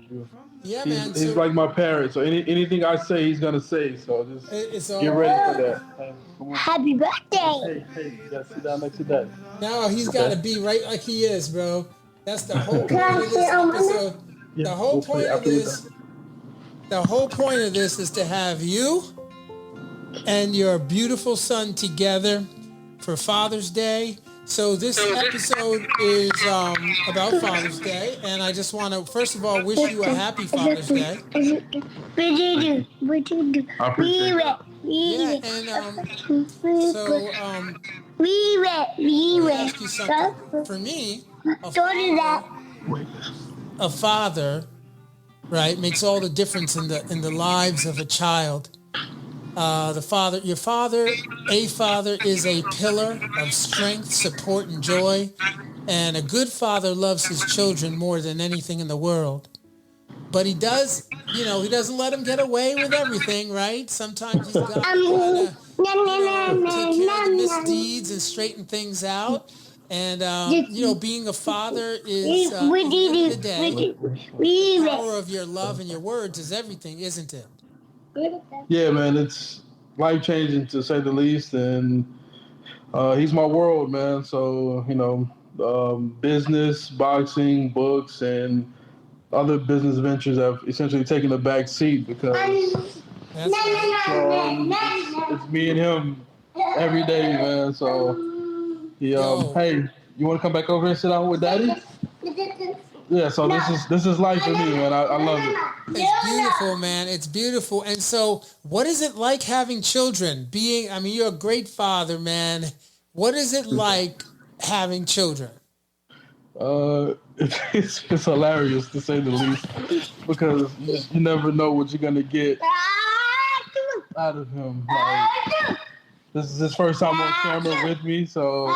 Yeah, man. He's like my parents, so anything I say, he's going to say. So just get ready for that. Happy birthday. Hey, you got to sit down next to Dad. No, he's got to be right like he is, bro. That's the whole point of this episode. The whole point of this is to have you and your beautiful son together for Father's Day. So this episode is about Father's Day, and I just want to, first of all, wish you a happy Father's Day. What you do? I appreciate it. Yeah, and ask you something. For me, a father, right, makes all the difference in the lives of a child. Your father is a pillar of strength, support, and joy. And a good father loves his children more than anything in the world. But he does, he doesn't let them get away with everything, right? Sometimes he's got to kind of, take care of the misdeeds and straighten things out. And, being a father is, at the end of the day, the power of your love and your words is everything, isn't it? Yeah, man, it's life-changing to say the least. And he's my world, man. So, business, boxing, books, and other business ventures have essentially taken a back seat because it's me and him every day, man. So, hey, you want to come back over and sit down with Daddy? Yeah. So this is life for me, man. I love it. It's beautiful, man. It's beautiful. And so, what is it like having children? You're a great father, man. What is it like having children? It's hilarious to say the least because you never know what you're gonna get out of him. Like, this is his first time on camera with me, so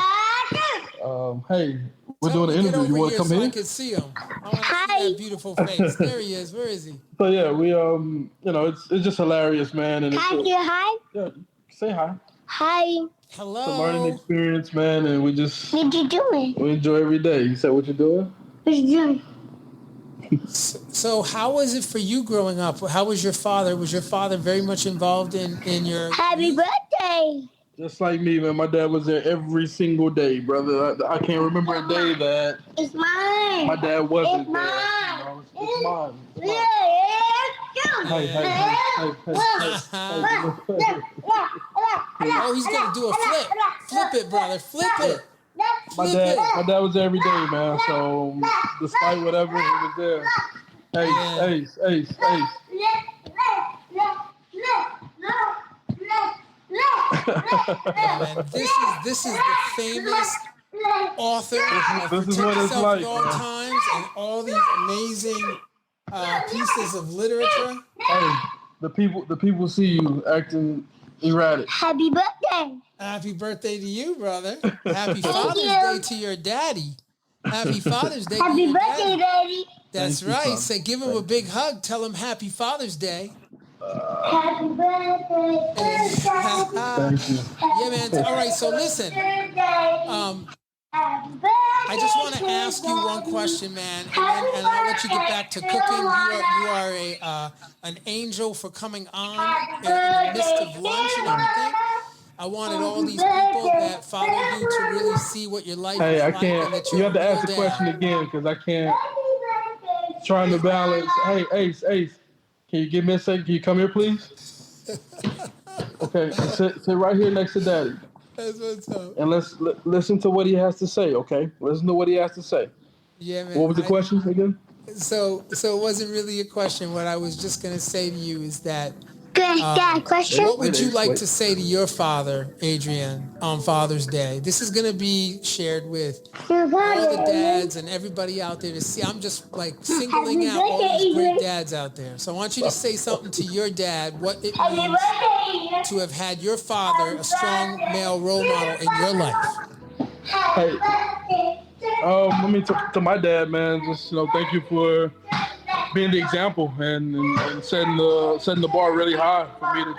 hey, we're doing an interview. You want to come so in? I can see him. I want to see that beautiful face. There he is. Where is he? So yeah, we it's just hilarious, man. And Hi. yeah, say hi. Hi. Hello. It's a learning experience, man, and we just What you doing? we enjoy every day. You said what you doing? What you doing? So how was it for you growing up? How was your father? Was your father very much involved in your... Happy birthday. Just like me, man. My dad was there every single day, brother. I can't remember a day that It's mine. my dad wasn't It's there. mine. It's mine. It's mine. Hey. Oh, he's going to do a flip. Flip it, brother. Flip it. My dad was there every day, man. So despite whatever, he was there. Ace. Man, this is the famous author of this is Protect what it's Yourself like, at All man. Times and all these amazing pieces of literature. Hey, the people see you acting erratic. Happy birthday. Happy birthday to you, brother. Happy Father's Day to your daddy. Happy Father's Day to Happy your birthday, daddy. daddy. That's Thank you, right. son. So give him a big hug. Tell him Happy Father's Day. Happy birthday. Thank you. Yeah, man. All right. So listen. I just want to ask you one question, man, and I'll let you get back to cooking. You are an angel for coming on in the midst of lunch and everything. I wanted all these people that follow you to really see what your life Hey, is I like. can't. And that You you're have to a real ask the dad. question again because I can't. Trying to balance. Hey, Ace. Can you give me a second? Can you come here, please? Okay, sit right here next to Daddy. That's what's up. And let's listen to what he has to say, okay? Listen to what he has to say. Yeah, man. What was the question again? So it wasn't really a question. What I was just going to say to you is that Good question. what would you like to say to your father, Adrian, on Father's Day? This is going to be shared with all the dads and everybody out there to see. I'm just like singling out all these great dads out there. So I want you to say something to your dad, what it means to have had your father, a strong male role model in your life. Hey, let me talk to my dad, man. Just thank you for being the example and setting the bar really high for me to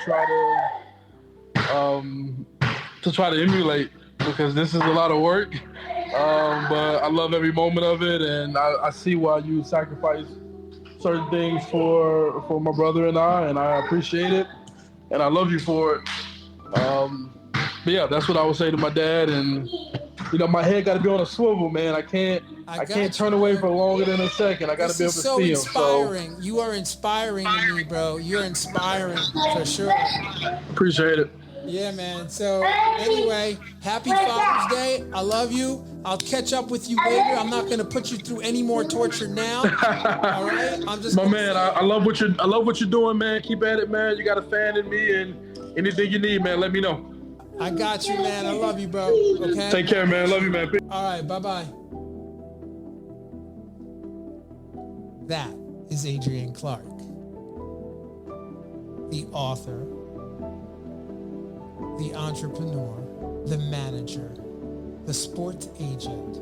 try to emulate because this is a lot of work. But I love every moment of it, and I see why you sacrifice certain things for my brother and I appreciate it, and I love you for it. But yeah, that's what I would say to my dad, and my head got to be on a swivel, man. I can't turn away for longer than a second. I got to be able to see him. Inspiring. You are inspiring to me, bro. You're inspiring for sure. Appreciate it. Yeah, man. So anyway, happy Father's Day. I love you. I'll catch up with you later. I'm not gonna put you through any more torture now. All right. I'm just my man. I love what you're doing, man. Keep at it, man. You got a fan in me, and anything you need, man, let me know. I got you, man. I love you, bro. Okay. Take care, man. Love you, man. All right. Bye-bye. That is Adrian Clark, the author, the entrepreneur, the manager, the sports agent,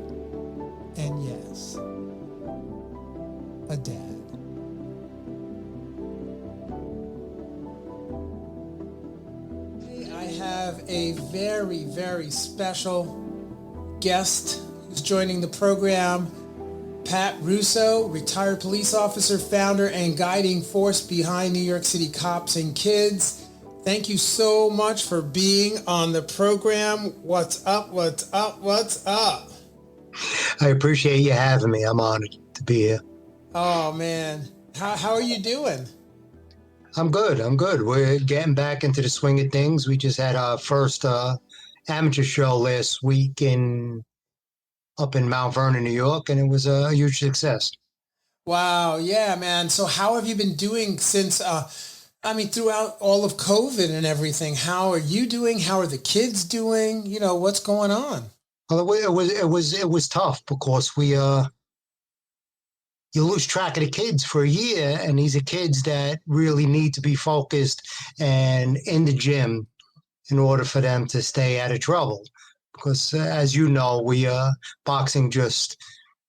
And yes, a dad. I have a very, very special guest who's joining the program. Pat Russo, retired police officer, founder, and guiding force behind New York City Cops and Kids. Thank you so much for being on the program. What's up? What's up? What's up? I appreciate you having me. I'm honored to be here. Oh, man. How are you doing? I'm good. We're getting back into the swing of things. We just had our first amateur show last week up in Mount Vernon, New York, and it was a huge success. Wow. Yeah, man. So how have you been doing since, throughout all of COVID and everything? How are you doing? How are the kids doing? What's going on? Well, it was tough because you lose track of the kids for a year, and these are kids that really need to be focused and in the gym in order for them to stay out of trouble. Because as you know, boxing just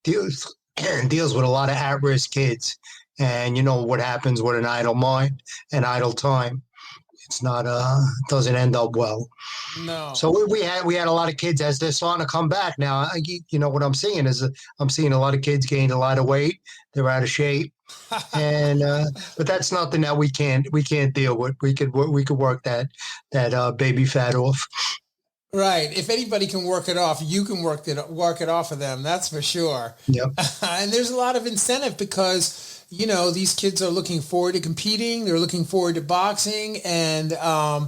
deals with a lot of at-risk kids, and you know what happens with an idle mind and idle time. It's not doesn't end up well. No. So we had a lot of kids as they're starting to come back now. What I'm seeing is I'm seeing a lot of kids gained a lot of weight. They're out of shape, and but that's nothing that we can't deal with. We could work that baby fat off. Right. If anybody can work it off, you can work it off of them. That's for sure. Yep. And there's a lot of incentive because these kids are looking forward to competing. They're looking forward to boxing. And, I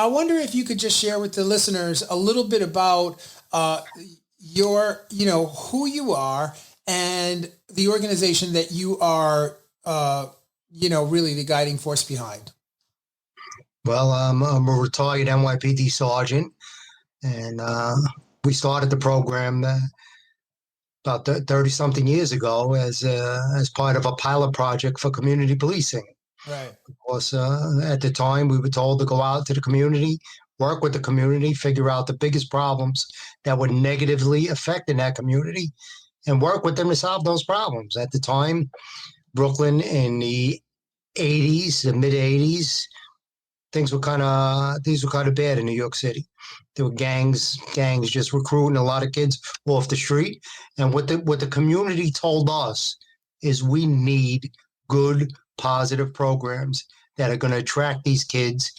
wonder if you could just share with the listeners a little bit about who you are and the organization that you are, really the guiding force behind. Well, I'm a retired NYPD sergeant, and we started the program about 30-something years ago as part of a pilot project for community policing. Right. Because at the time, we were told to go out to the community, work with the community, figure out the biggest problems that would negatively affect in that community, and work with them to solve those problems. At the time, Brooklyn in the 80s, the mid 80s, things were kind of bad in New York City. There were gangs just recruiting a lot of kids off the street. And what the community told us is we need good, positive programs that are going to attract these kids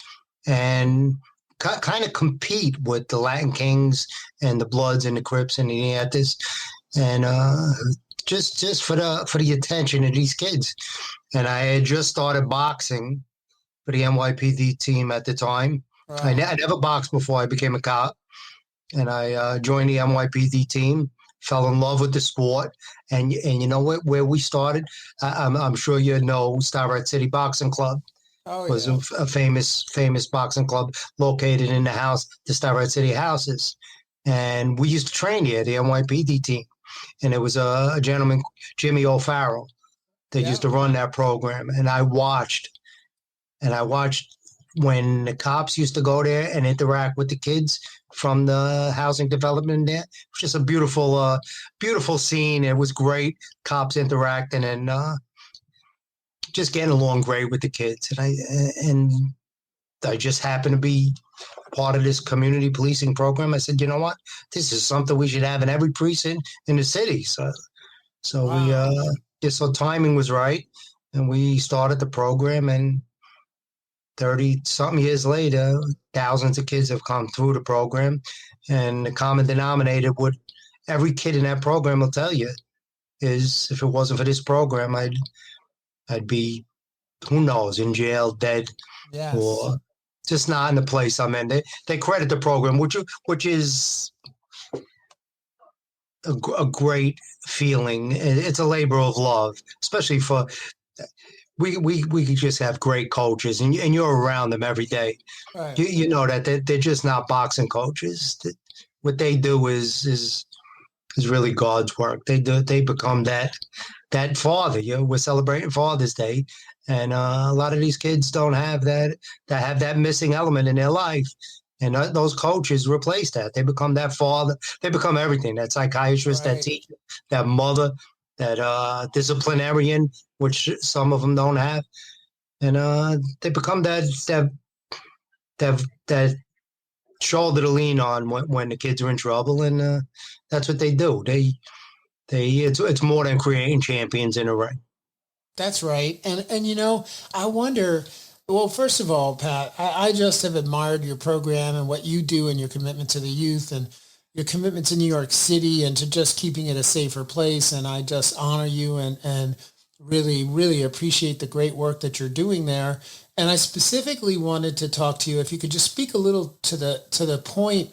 and kind of compete with the Latin Kings and the Bloods and the Crips and the Nietas, and just for the attention of these kids. And I had just started boxing for the NYPD team at the time. Wow. I never boxed before I became a cop, and I joined the NYPD team, fell in love with the sport, and you know what? Where we started, I'm sure you know Starrett City Boxing Club. Oh, was yeah. a famous boxing club located in the Starrett City houses, and we used to train here, the NYPD team, and it was a gentleman, Jimmy O'Farrell, that used to run that program, and I watched when the cops used to go there and interact with the kids from the housing development there. It was just a beautiful scene. It was great. Cops interacting and just getting along great with the kids. And I just happened to be part of this community policing program. I said, you know what? This is something we should have in every precinct in the city. So wow. So timing was right. And we started the program, and 30-something years later, thousands of kids have come through the program. And the common denominator, what every kid in that program will tell you, is if it wasn't for this program, I'd be, who knows, in jail, dead, yes. or just not in the place I'm in. They credit the program, which is a great feeling. It's a labor of love, especially for we just have great coaches, and you're around them every day. Right. You know that they're just not boxing coaches. What they do is really God's work. They become that father. We're celebrating Father's Day, and a lot of these kids don't have that missing element in their life, And those coaches replace that. They become that father. They become everything. That psychiatrist, Right. that teacher, that mother, that disciplinarian, which some of them don't have. And they become that shoulder to lean on when the kids are in trouble. And that's what they do. It's more than creating champions in a ring. That's right. And you know, I wonder, well, first of all, Pat, I just have admired your program and what you do and your commitment to the youth and your commitment to New York City and to just keeping it a safer place. And I just honor you and really, really appreciate the great work that you're doing there. And I specifically wanted to talk to you, if you could just speak a little to the point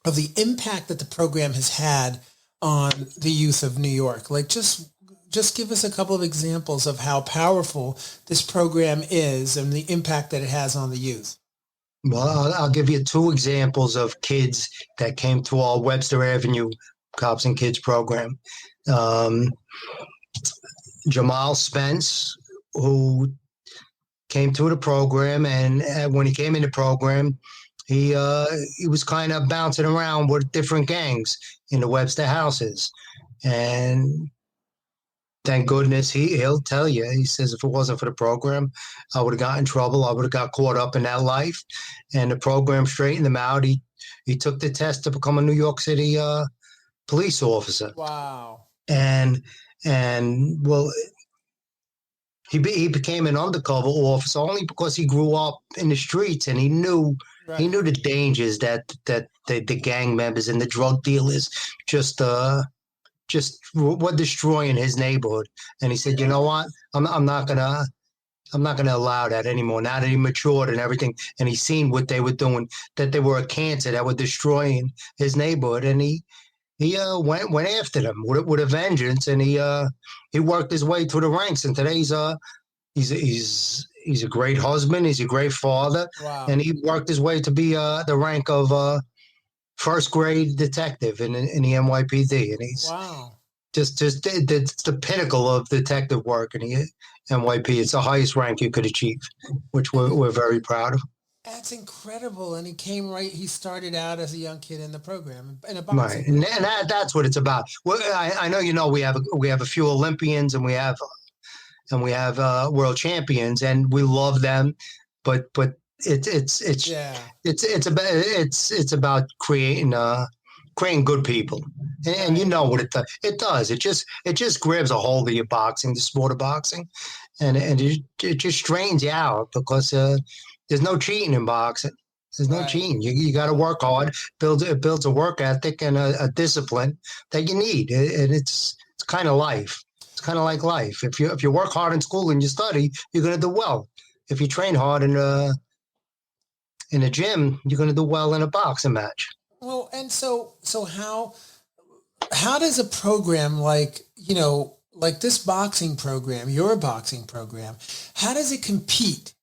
of the impact that the program has had on the youth of New York. Like just give us a couple of examples of how powerful this program is and the impact that it has on the youth. Well, I'll give you 2 examples of kids that came through our Webster Avenue Cops and Kids program. Jamal Spence, who came through the program, and when he came in the program, he was kind of bouncing around with different gangs in the Webster houses. And thank goodness he'll tell you. He says if it wasn't for the program, I would have got in trouble. I would have got caught up in that life. And the program straightened him out. He took the test to become a New York City police officer. Wow. And well, he became an undercover officer only because he grew up in the streets and he knew the dangers that the gang members and the drug dealers just were destroying his neighborhood. And he said, you know what? I'm not gonna allow that anymore. Now that he matured and everything, and he's seen what they were doing, that they were a cancer that were destroying his neighborhood, and he went after them with a vengeance, and he worked his way through the ranks. And today he's a great husband, he's a great father, wow. And he worked his way to be the rank of first grade detective in the NYPD, and he's wow. just the pinnacle of detective work in the NYPD. It's the highest rank you could achieve, which we're very proud of. That's incredible. And he started out as a young kid in the program, in a boxing. Right. And that's what it's about. I know, we have a few Olympians and we have world champions, and we love them, but it's about creating good people. And you know what it does. It does. It just grabs a hold of your boxing, the sport of boxing, and it just straightens you out, because there's no cheating in boxing. There's no cheating. You got to work hard. It builds a work ethic and a discipline that you need. And it's kind of life. It's kind of like life. If you work hard in school and you study, you're going to do well. If you train hard in the gym, you're going to do well in a boxing match. Well, and so how does a program like this boxing program, your boxing program, how does it compete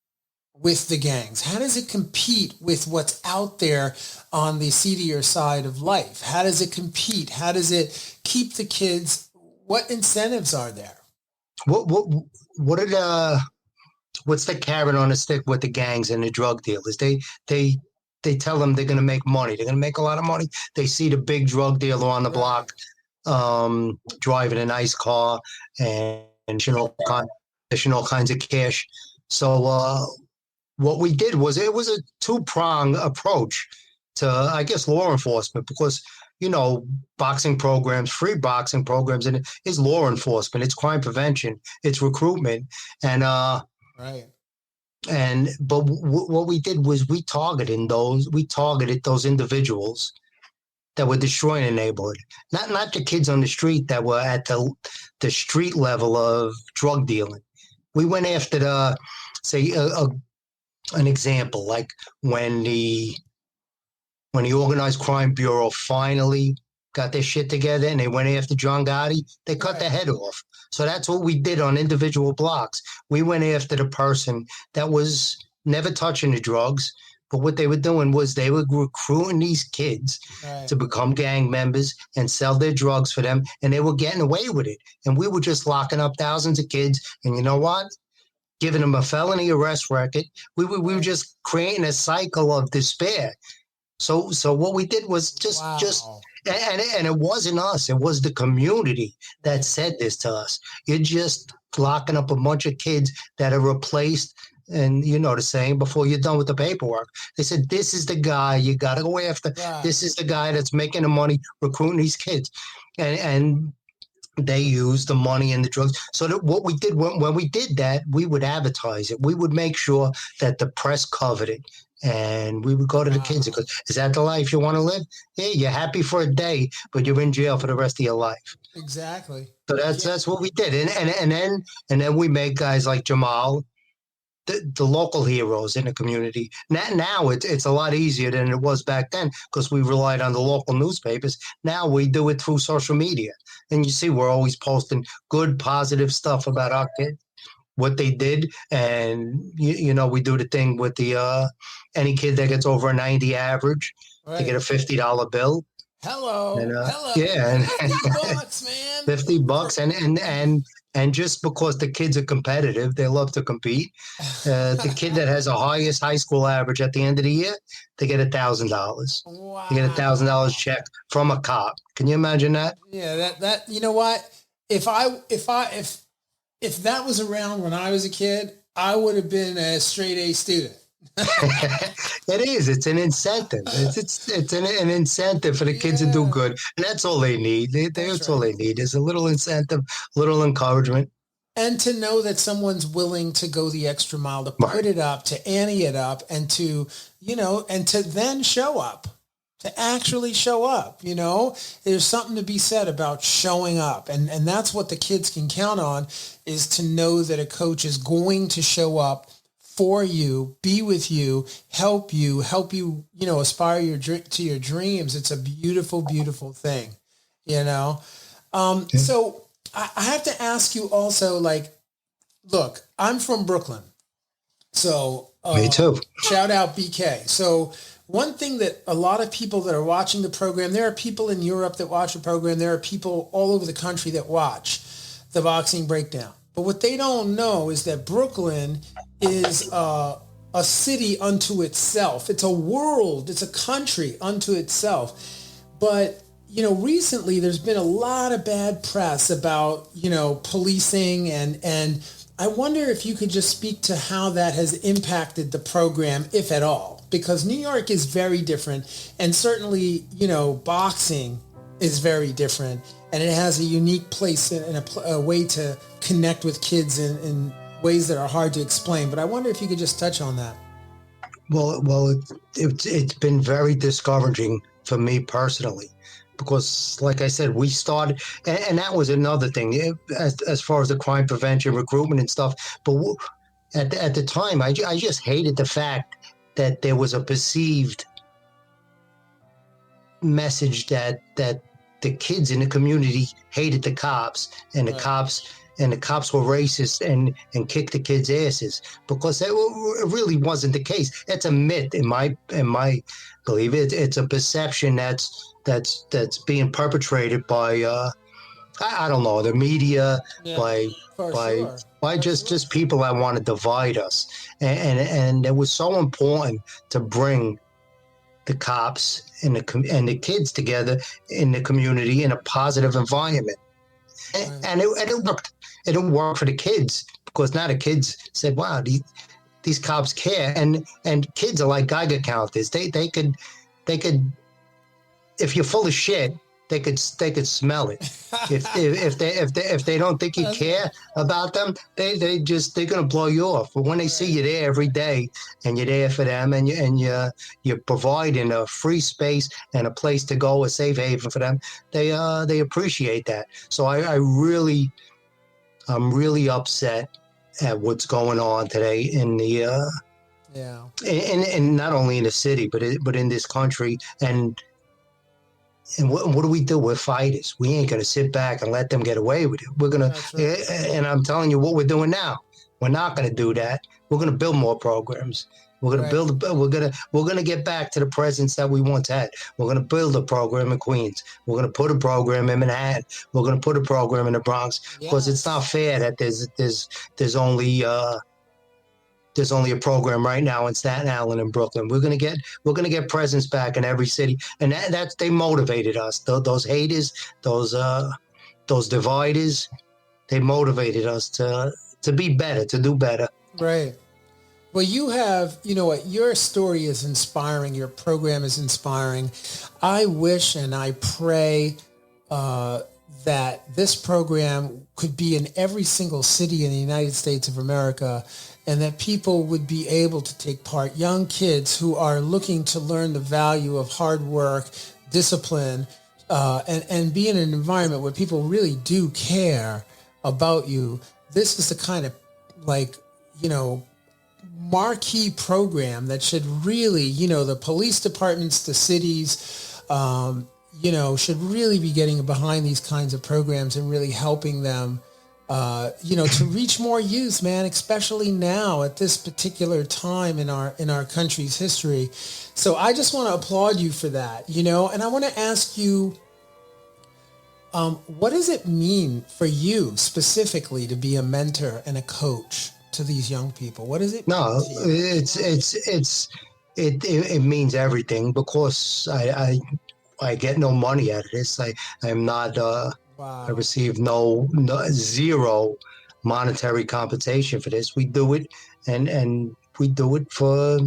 with the gangs? How does it compete with what's out there on the seedier side of life? How does it compete? How does it keep the kids? What incentives are there? What's the carrot on the stick with the gangs and the drug dealers? They tell them they're going to make money. They're going to make a lot of money. They see the big drug dealer on the block driving a nice car and all kinds of cash. So what we did was, it was a 2-prong approach to, I guess, law enforcement, because, boxing programs, free boxing programs, and it's law enforcement, it's crime prevention, it's recruitment. And right. But what we did was we targeted those individuals that were destroying a neighborhood, not the kids on the street that were at the street level of drug dealing. We went after an example, like when the Organized Crime Bureau finally got their shit together and they went after John Gotti, they cut their head off. So that's what we did on individual blocks. We went after the person that was never touching the drugs, but what they were doing was they were recruiting these kids to become gang members and sell their drugs for them, and they were getting away with it. And we were just locking up thousands of kids. And you know what? giving them a felony arrest record. We were just creating a cycle of despair. So what we did was just and it wasn't us. It was the community that said this to us. You're just locking up a bunch of kids that are replaced. And you know the saying, before you're done with the paperwork. They said, this is the guy you got to go after. Right. This is the guy that's making the money recruiting these kids. And they use the money and the drugs. So that what we did when we did that, we would advertise it. We would make sure that the press covered it. And we would go to the kids because, is that the life you want to live? Yeah, you're happy for a day, but you're in jail for the rest of your life. Exactly. So that's what we did. And then we made guys like Jamal, the local heroes in the community. Now it's a lot easier than it was back then because we relied on the local newspapers. Now we do it through social media. And you see, we're always posting good, positive stuff about our kids, what they did. And, you know, we do the thing with the any kid that gets over a 90 average, they get a $50 bill. Hello. Yeah. And $50, man. $50. And just because the kids are competitive, they love to compete. The kid that has the highest high school average at the end of the year, they get $1,000. Wow. They get $1,000 check from a cop. Can you imagine that? Yeah, that you know what? If that was around when I was a kid, I would have been a straight A student. It is. It's an incentive. It's an incentive for the kids to do good, and that's all they need. That's all they need is a little incentive, a little encouragement, and to know that someone's willing to go the extra mile to put it up, to ante it up, and to and to then show up, to actually show up. You know, there's something to be said about showing up, and that's what the kids can count on, is to know that a coach is going to show up for you, be with you, help you, aspire to your dreams. It's a beautiful, beautiful thing, you know? So I have to ask you also, like, look, I'm from Brooklyn. So me too. Shout out BK. So one thing that a lot of people that are watching the program, there are people in Europe that watch the program. There are people all over the country that watch the Boxing Breakdown. But what they don't know is that Brooklyn is a city unto itself. It's a world. It's a country unto itself. But, recently there's been a lot of bad press about, policing and I wonder if you could just speak to how that has impacted the program, if at all, because New York is very different. And certainly, boxing is very different. And it has a unique place and a way to connect with kids in ways that are hard to explain. But I wonder if you could just touch on that. Well, it's been very discouraging for me personally, because like I said, we started, and that was another thing as far as the crime prevention, recruitment and stuff. But at the time, I just hated the fact that there was a perceived message that the kids in the community hated the cops, and the cops were racist and kicked the kids' asses, because it really wasn't the case. It's a myth in my belief. It's a perception that's being perpetrated by I don't know, the media, by just people that want to divide us, and it was so important to bring the cops and the kids together in the community in a positive environment. And it worked. It didn't work for the kids, because now the kids said, wow, these cops care. And kids are like Geiger counters. They could, if you're full of shit, they could smell it. If they don't think you care about them, they're gonna blow you off. But when they see you there every day, and you're there for them, and you're providing a free space and a place to go, a safe haven for them, they appreciate that. So I'm really upset at what's going on today in the and not only in the city, but in this country. And what do we do? We're fighters. We ain't going to sit back and let them get away with it. We're going to, and I'm telling you what we're doing now. We're not going to do that. We're going to build more programs. We're going to we're going to get back to the presence that we once had. We're going to build a program in Queens. We're going to put a program in Manhattan. We're going to put a program in the Bronx, because it's not fair that there's only there's only a program right now in Staten Island and Brooklyn. We're gonna get presence back in every city, and that's they motivated us. Those haters, those dividers, they motivated us to be better, to do better. Right. Well, you have, you know what, your story is inspiring. Your program is inspiring. I wish and I pray that this program could be in every single city in the United States of America, and that people would be able to take part, young kids who are looking to learn the value of hard work, discipline, and be in an environment where people really do care about you. This is the kind of, like, you know, marquee program that should really, you know, the police departments, the cities, you know, should really be getting behind these kinds of programs and really helping them, you know, to reach more youth, man, especially now at this particular time in our country's history. So I just want to applaud you for that, you know, and I want to ask you, what does it mean for you specifically to be a mentor and a coach to these young people? What is it? No, it means everything, because I get no money out of this. I'm not I receive no zero monetary compensation for this. We do it and we do it for,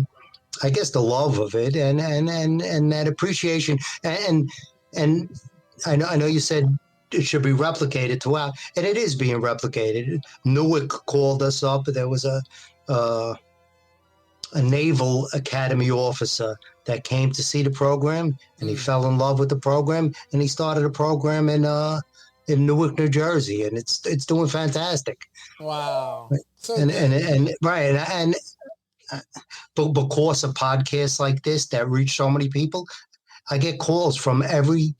I guess, the love of it and that appreciation and I know you said it should be replicated throughout, and it is being replicated. Newark called us up. There was a Naval Academy officer that came to see the program, and he fell in love with the program, and he started a program in Newark, New Jersey, and it's doing fantastic. Wow. So but because of podcasts like this that reach so many people, I get calls from every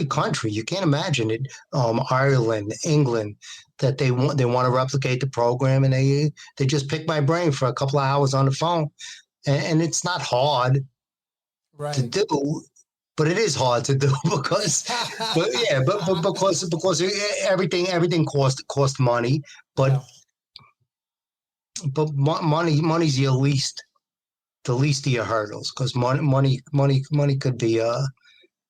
country. You can't imagine it. Ireland, England, that they want to replicate the program, and they just pick my brain for a couple of hours on the phone, and it's not hard to do, but it is hard to do because everything costs money, but money's the least of your hurdles, because money could be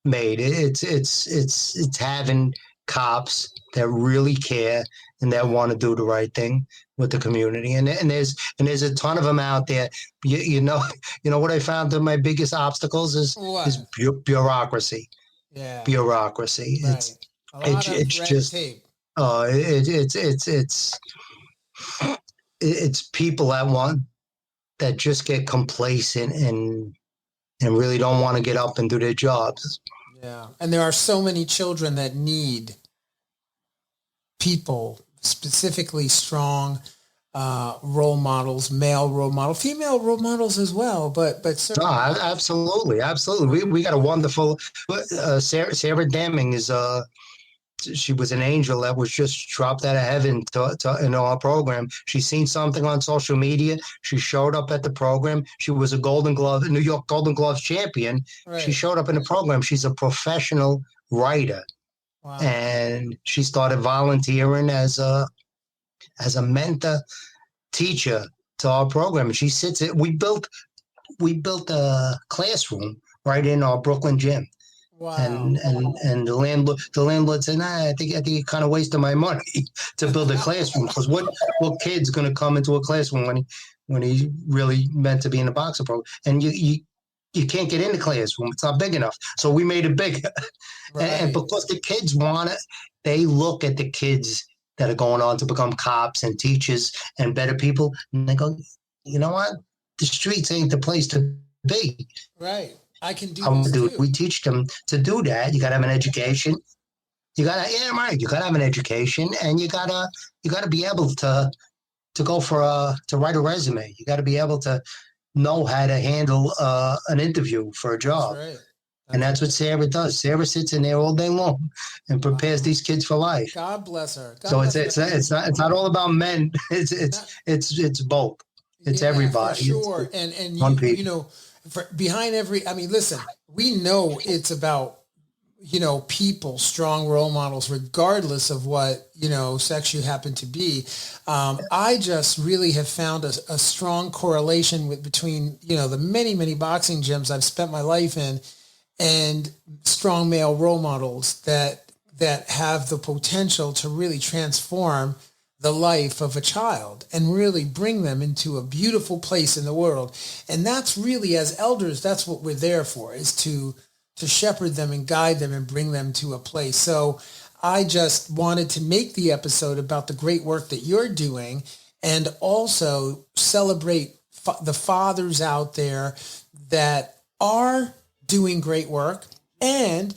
made. It's having cops that really care and that want to do the right thing with the community, and there's a ton of them out there. You know what I found that my biggest obstacles is bureaucracy. Yeah, bureaucracy. Right. It's just tape. It's people that just get complacent and really don't want to get up and do their jobs. Yeah. And there are so many children that need people, specifically strong role models, male role models, female role models as well. But certainly. No, absolutely. We got a wonderful Sarah Deming is she was an angel that was just dropped out of heaven in our program. She's seen something on social media. She showed up at the program. She was a New York Golden Gloves champion. Right. She showed up in the program. She's a professional writer. Wow. And she started volunteering as a mentor teacher to our program. And she sits at, we built a classroom right in our Brooklyn gym. Wow. And the landlord said, I think you're kind of wasting my money to build a classroom, because what kid's going to come into a classroom when he really meant to be in the boxing program? And you can't get in the classroom. It's not big enough. So we made it bigger. Right. And because the kids want it, they look at the kids that are going on to become cops and teachers and better people, and they go, you know what? The streets ain't the place to be. Right. I can do this too. We teach them to do that. You got to have an education. You got to have an education, and you got to be able to go to write a resume. You got to be able to know how to handle an interview for a job. That's right. And that's what Sarah does. Sarah sits in there all day long and prepares these kids for life. God bless her. It's not all about men. It's both. It's everybody. For sure. And one people. behind every, listen, we know it's about people, strong role models, regardless of what, sex you happen to be. I just really have found a strong correlation between, the many, many boxing gyms I've spent my life in and strong male role models that have the potential to really transform the life of a child and really bring them into a beautiful place in the world. And that's really, as elders, that's what we're there for, is to shepherd them and guide them and bring them to a place. So I just wanted to make the episode about the great work that you're doing and also celebrate the fathers out there that are doing great work and,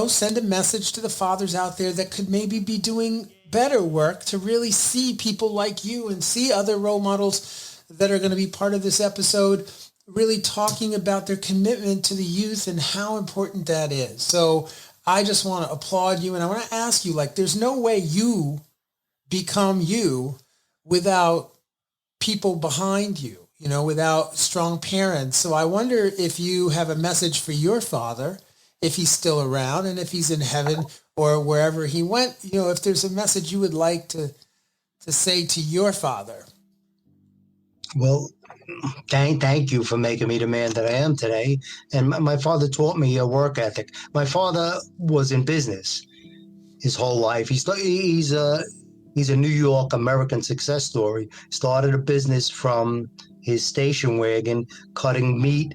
send a message to the fathers out there that could maybe be doing better work, to really see people like you and see other role models that are going to be part of this episode really talking about their commitment to the youth and how important that is. So I just want to applaud you. And I want to ask you, there's no way you become you without people behind you, without strong parents. So I wonder if you have a message for your father, if he's still around and if he's in heaven or wherever he went, if there's a message you would like to say to your father. Well, thank you for making me the man that I am today. And my father taught me a work ethic. My father was in business his whole life. He's a New York American success story. Started a business from his station wagon, cutting meat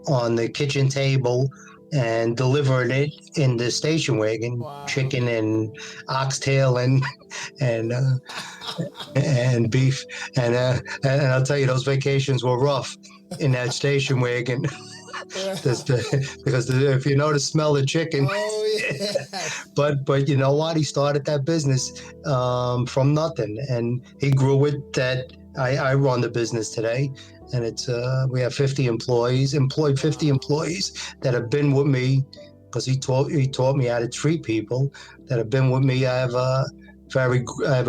on the kitchen table and delivering it in the station wagon. Wow. Chicken and oxtail and beef, and I'll tell you, those vacations were rough in that station wagon. Because if you know the smell of chicken. Oh, yeah. but you know what? He started that business from nothing, and he grew it. That I run the business today, and it's we have 50 employees, employed 50 employees that have been with me because he taught me how to treat people that have been with me. I have a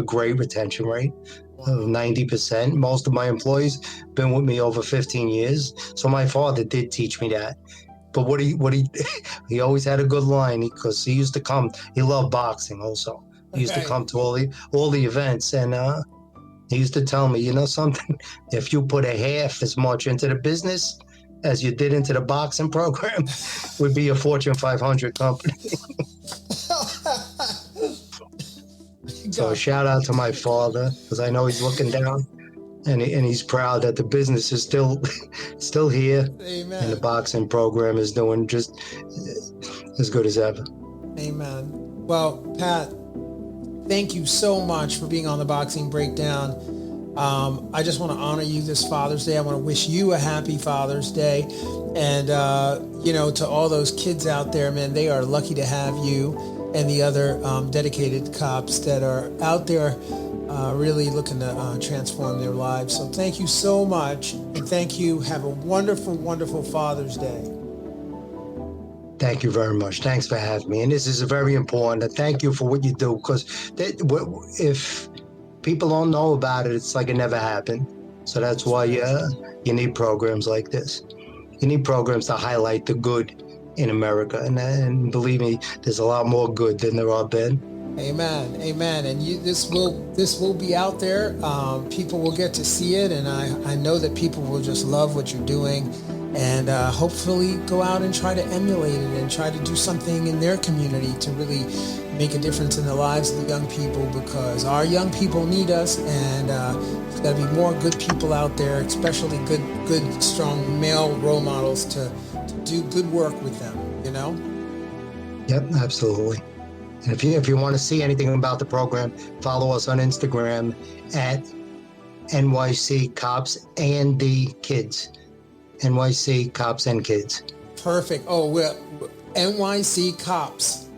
great retention rate of 90%. Most of my employees been with me over 15 years. So my father did teach me that. But what he always had a good line, because he used to come. He loved boxing also. He used to come to all the events, and he used to tell me, something, if you put a half as much into the business as you did into the boxing program, would be a Fortune 500 company. So shout out to my father, because I know he's looking down, and he's proud that the business is still here. Amen. And the boxing program is doing just as good as ever. Amen. Well, Pat, thank you so much for being on the Boxing Breakdown. I just want to honor you this Father's Day. I want to wish you a happy Father's Day. And, to all those kids out there, man, they are lucky to have you and the other dedicated cops that are out there really looking to transform their lives. So thank you so much. And thank you. Have a wonderful, wonderful Father's Day. Thank you very much. Thanks for having me. And this is very important. And thank you for what you do, because if people don't know about it, it's like it never happened. So that's why you need programs like this. You need programs to highlight the good in America. And believe me, there's a lot more good than there are bad. Amen. Amen. And this will be out there. People will get to see it. And I know that people will just love what you're doing. And hopefully go out and try to emulate it and try to do something in their community to really make a difference in the lives of the young people, because our young people need us, and there's got to be more good people out there, especially good, strong male role models to do good work with them, Yep, absolutely. And if you want to see anything about the program, follow us on Instagram at NYC Cops and the Kids. NYC Cops and Kids. Perfect. Oh, we're NYC Cops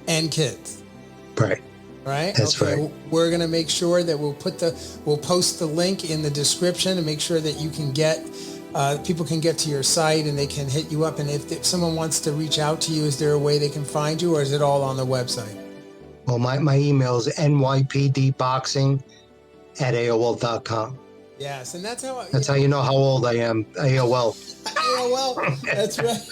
and Kids. Right. Right? That's right. We're going to make sure that we'll post the link in the description and make sure that you can people can get to your site and they can hit you up. And if someone wants to reach out to you, is there a way they can find you, or is it all on the website? Well, my email is nypdboxing@aol.com. Yes, and that's how you know how old I am. AOL. AOL. That's right.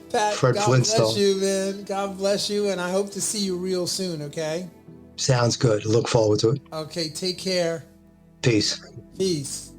Pat, Fred God Flintstone. bless you, man. God bless you, and I hope to see you real soon, okay? Sounds good. Look forward to it. Okay, take care. Peace. Peace.